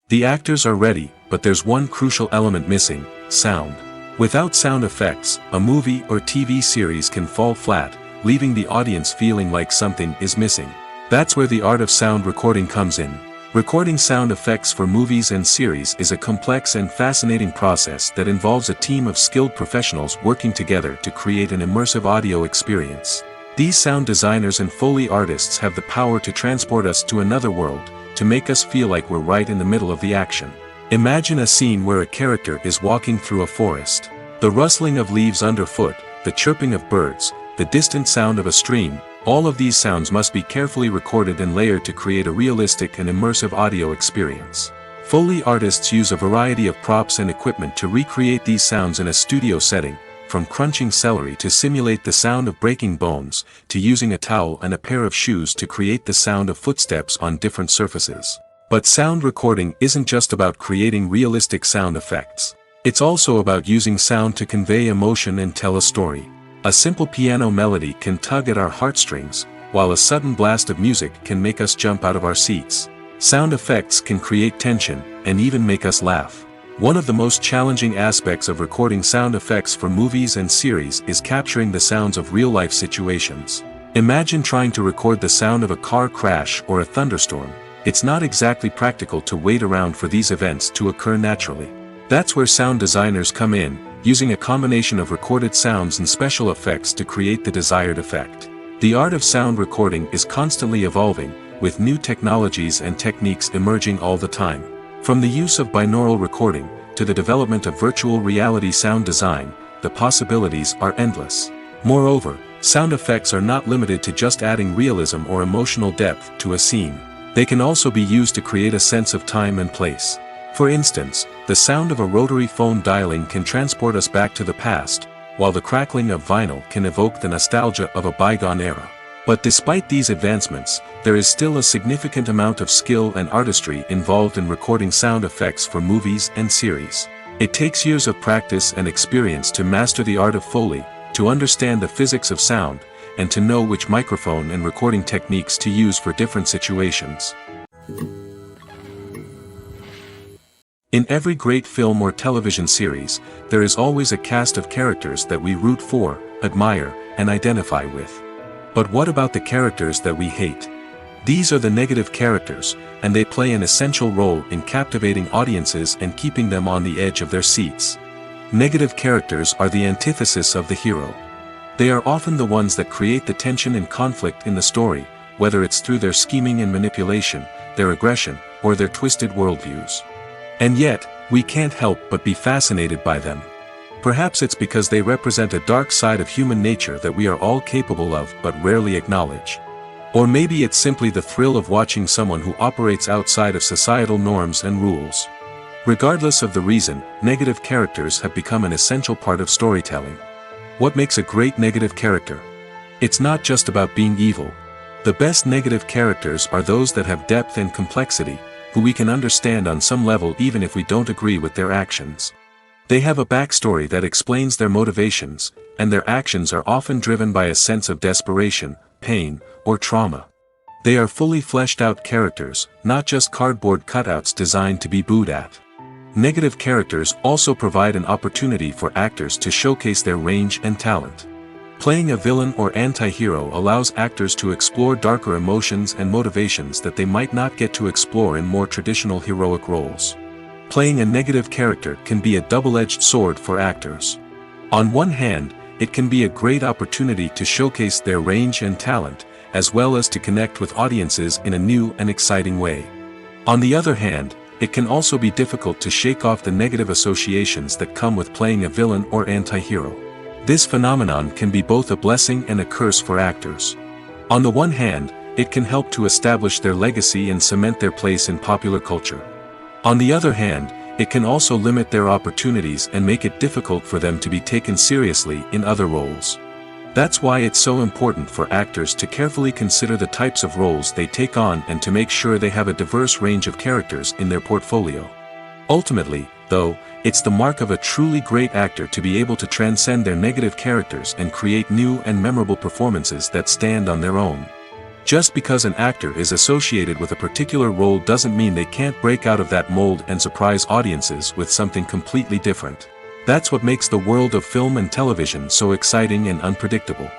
Speaker 1: The actors are ready, but there's one crucial element missing: sound. Without sound effects, a movie or TV series can fall flat, leaving the audience feeling like something is missing. That's where the art of sound recording comes in. Recording sound effects for movies and series is a complex and fascinating process that involves a team of skilled professionals working together to create an immersive audio experience. These sound designers and Foley artists have the power to transport us to another world, to make us feel like we're right in the middle of the action. Imagine a scene where a character is walking through a forest. The rustling of leaves underfoot, the chirping of birds, the distant sound of a stream, all of these sounds must be carefully recorded and layered to create a realistic and immersive audio experience. Foley artists use a variety of props and equipment to recreate these sounds in a studio setting, from crunching celery to simulate the sound of breaking bones, to using a towel and a pair of shoes to create the sound of footsteps on different surfaces. But sound recording isn't just about creating realistic sound effects. It's also about using sound to convey emotion and tell a story. A simple piano melody can tug at our heartstrings, while a sudden blast of music can make us jump out of our seats. Sound effects can create tension, and even make us laugh. One of the most challenging aspects of recording sound effects for movies and series is capturing the sounds of real-life situations. Imagine trying to record the sound of a car crash or a thunderstorm. It's not exactly practical to wait around for these events to occur naturally. That's where sound designers come in, using a combination of recorded sounds and special effects to create the desired effect. The art of sound recording is constantly evolving, with new technologies and techniques emerging all the time. From the use of binaural recording, to the development of virtual reality sound design, the possibilities are endless. Moreover, sound effects are not limited to just adding realism or emotional depth to a scene. They can also be used to create a sense of time and place. For instance, the sound of a rotary phone dialing can transport us back to the past, while the crackling of vinyl can evoke the nostalgia of a bygone era. But despite these advancements, there is still a significant amount of skill and artistry involved in recording sound effects for movies and series. It takes years of practice and experience to master the art of Foley, to understand the physics of sound, and to know which microphone and recording techniques to use for different situations. In every great film or television series, there is always a cast of characters that we root for, admire, and identify with. But what about the characters that we hate? These are the negative characters, and they play an essential role in captivating audiences and keeping them on the edge of their seats. Negative characters are the antithesis of the hero. They are often the ones that create the tension and conflict in the story, whether it's through their scheming and manipulation, their aggression, or their twisted worldviews. And yet, we can't help but be fascinated by them. Perhaps it's because they represent a dark side of human nature that we are all capable of but rarely acknowledge. Or maybe it's simply the thrill of watching someone who operates outside of societal norms and rules. Regardless of the reason, negative characters have become an essential part of storytelling. What makes a great negative character? It's not just about being evil. The best negative characters are those that have depth and complexity, who we can understand on some level even if we don't agree with their actions. They have a backstory that explains their motivations, and their actions are often driven by a sense of desperation, pain, or trauma. They are fully fleshed out characters, not just cardboard cutouts designed to be booed at. Negative characters also provide an opportunity for actors to showcase their range and talent. Playing a villain or anti-hero allows actors to explore darker emotions and motivations that they might not get to explore in more traditional heroic roles. Playing a negative character can be a double-edged sword for actors. On one hand, it can be a great opportunity to showcase their range and talent, as well as to connect with audiences in a new and exciting way. On the other hand, it can also be difficult to shake off the negative associations that come with playing a villain or anti-hero. This phenomenon can be both a blessing and a curse for actors. On the one hand, it can help to establish their legacy and cement their place in popular culture. On the other hand, it can also limit their opportunities and make it difficult for them to be taken seriously in other roles. That's why it's so important for actors to carefully consider the types of roles they take on and to make sure they have a diverse range of characters in their portfolio. Ultimately, though, it's the mark of a truly great actor to be able to transcend their negative characters and create new and memorable performances that stand on their own. Just because an actor is associated with a particular role doesn't mean they can't break out of that mold and surprise audiences with something completely different. That's what makes the world of film and television so exciting and unpredictable.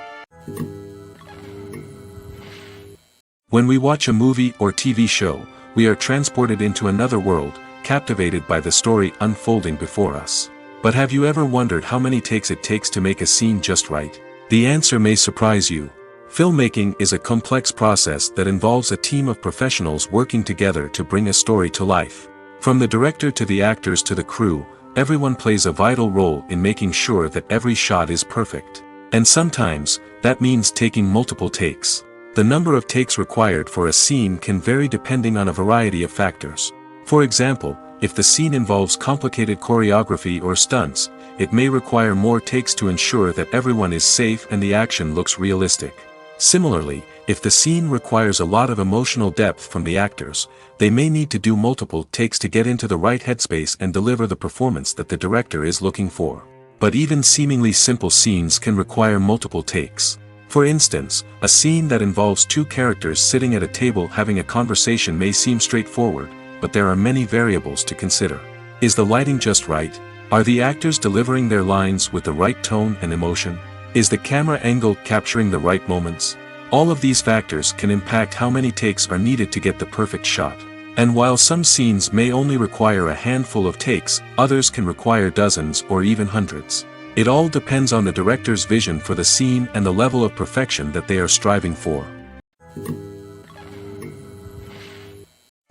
Speaker 1: When we watch a movie or TV show, we are transported into another world, captivated by the story unfolding before us. But have you ever wondered how many takes it takes to make a scene just right? The answer may surprise you. Filmmaking is a complex process that involves a team of professionals working together to bring a story to life. From the director to the actors to the crew, everyone plays a vital role in making sure that every shot is perfect. And sometimes, that means taking multiple takes. The number of takes required for a scene can vary depending on a variety of factors. For example, if the scene involves complicated choreography or stunts, it may require more takes to ensure that everyone is safe and the action looks realistic. Similarly, if the scene requires a lot of emotional depth from the actors, they may need to do multiple takes to get into the right headspace and deliver the performance that the director is looking for. But even seemingly simple scenes can require multiple takes. For instance, a scene that involves two characters sitting at a table having a conversation may seem straightforward, but there are many variables to consider. Is the lighting just right? Are the actors delivering their lines with the right tone and emotion? Is the camera angle capturing the right moments? All of these factors can impact how many takes are needed to get the perfect shot. And while some scenes may only require a handful of takes, others can require dozens or even hundreds. It all depends on the director's vision for the scene and the level of perfection that they are striving for.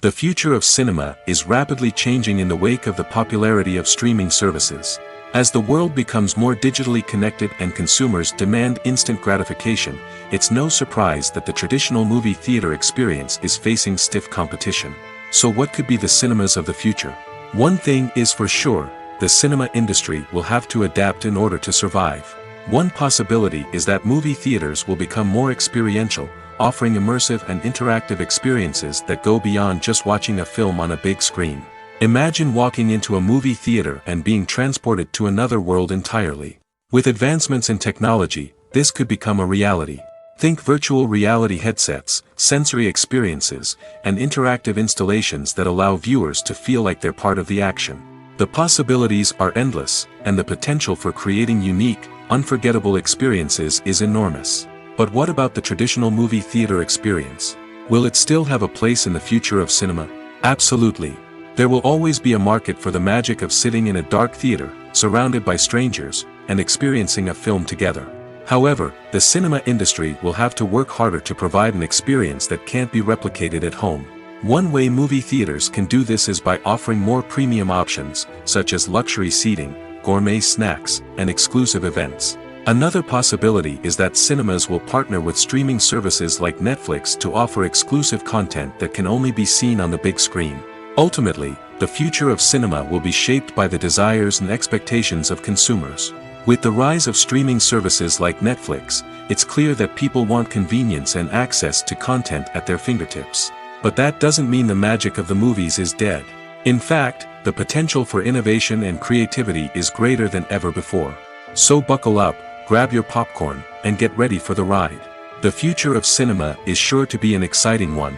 Speaker 1: The future of cinema is rapidly changing in the wake of the popularity of streaming services. As the world becomes more digitally connected and consumers demand instant gratification, it's no surprise that the traditional movie theater experience is facing stiff competition. So what could be the cinemas of the future? One thing is for sure, the cinema industry will have to adapt in order to survive. One possibility is that movie theaters will become more experiential, offering immersive and interactive experiences that go beyond just watching a film on a big screen. Imagine walking into a movie theater and being transported to another world entirely. With advancements in technology, this could become a reality. Think virtual reality headsets, sensory experiences, and interactive installations that allow viewers to feel like they're part of the action. The possibilities are endless, and the potential for creating unique, unforgettable experiences is enormous. But what about the traditional movie theater experience? Will it still have a place in the future of cinema? Absolutely. There will always be a market for the magic of sitting in a dark theater, surrounded by strangers, and experiencing a film together. However, the cinema industry will have to work harder to provide an experience that can't be replicated at home. One way movie theaters can do this is by offering more premium options, such as luxury seating, gourmet snacks, and exclusive events. Another possibility is that cinemas will partner with streaming services like Netflix to offer exclusive content that can only be seen on the big screen. Ultimately, the future of cinema will be shaped by the desires and expectations of consumers. With the rise of streaming services like Netflix, it's clear that people want convenience and access to content at their fingertips. But that doesn't mean the magic of the movies is dead. In fact, the potential for innovation and creativity is greater than ever before. So buckle up, grab your popcorn, and get ready for the ride. The future of cinema is sure to be an exciting one.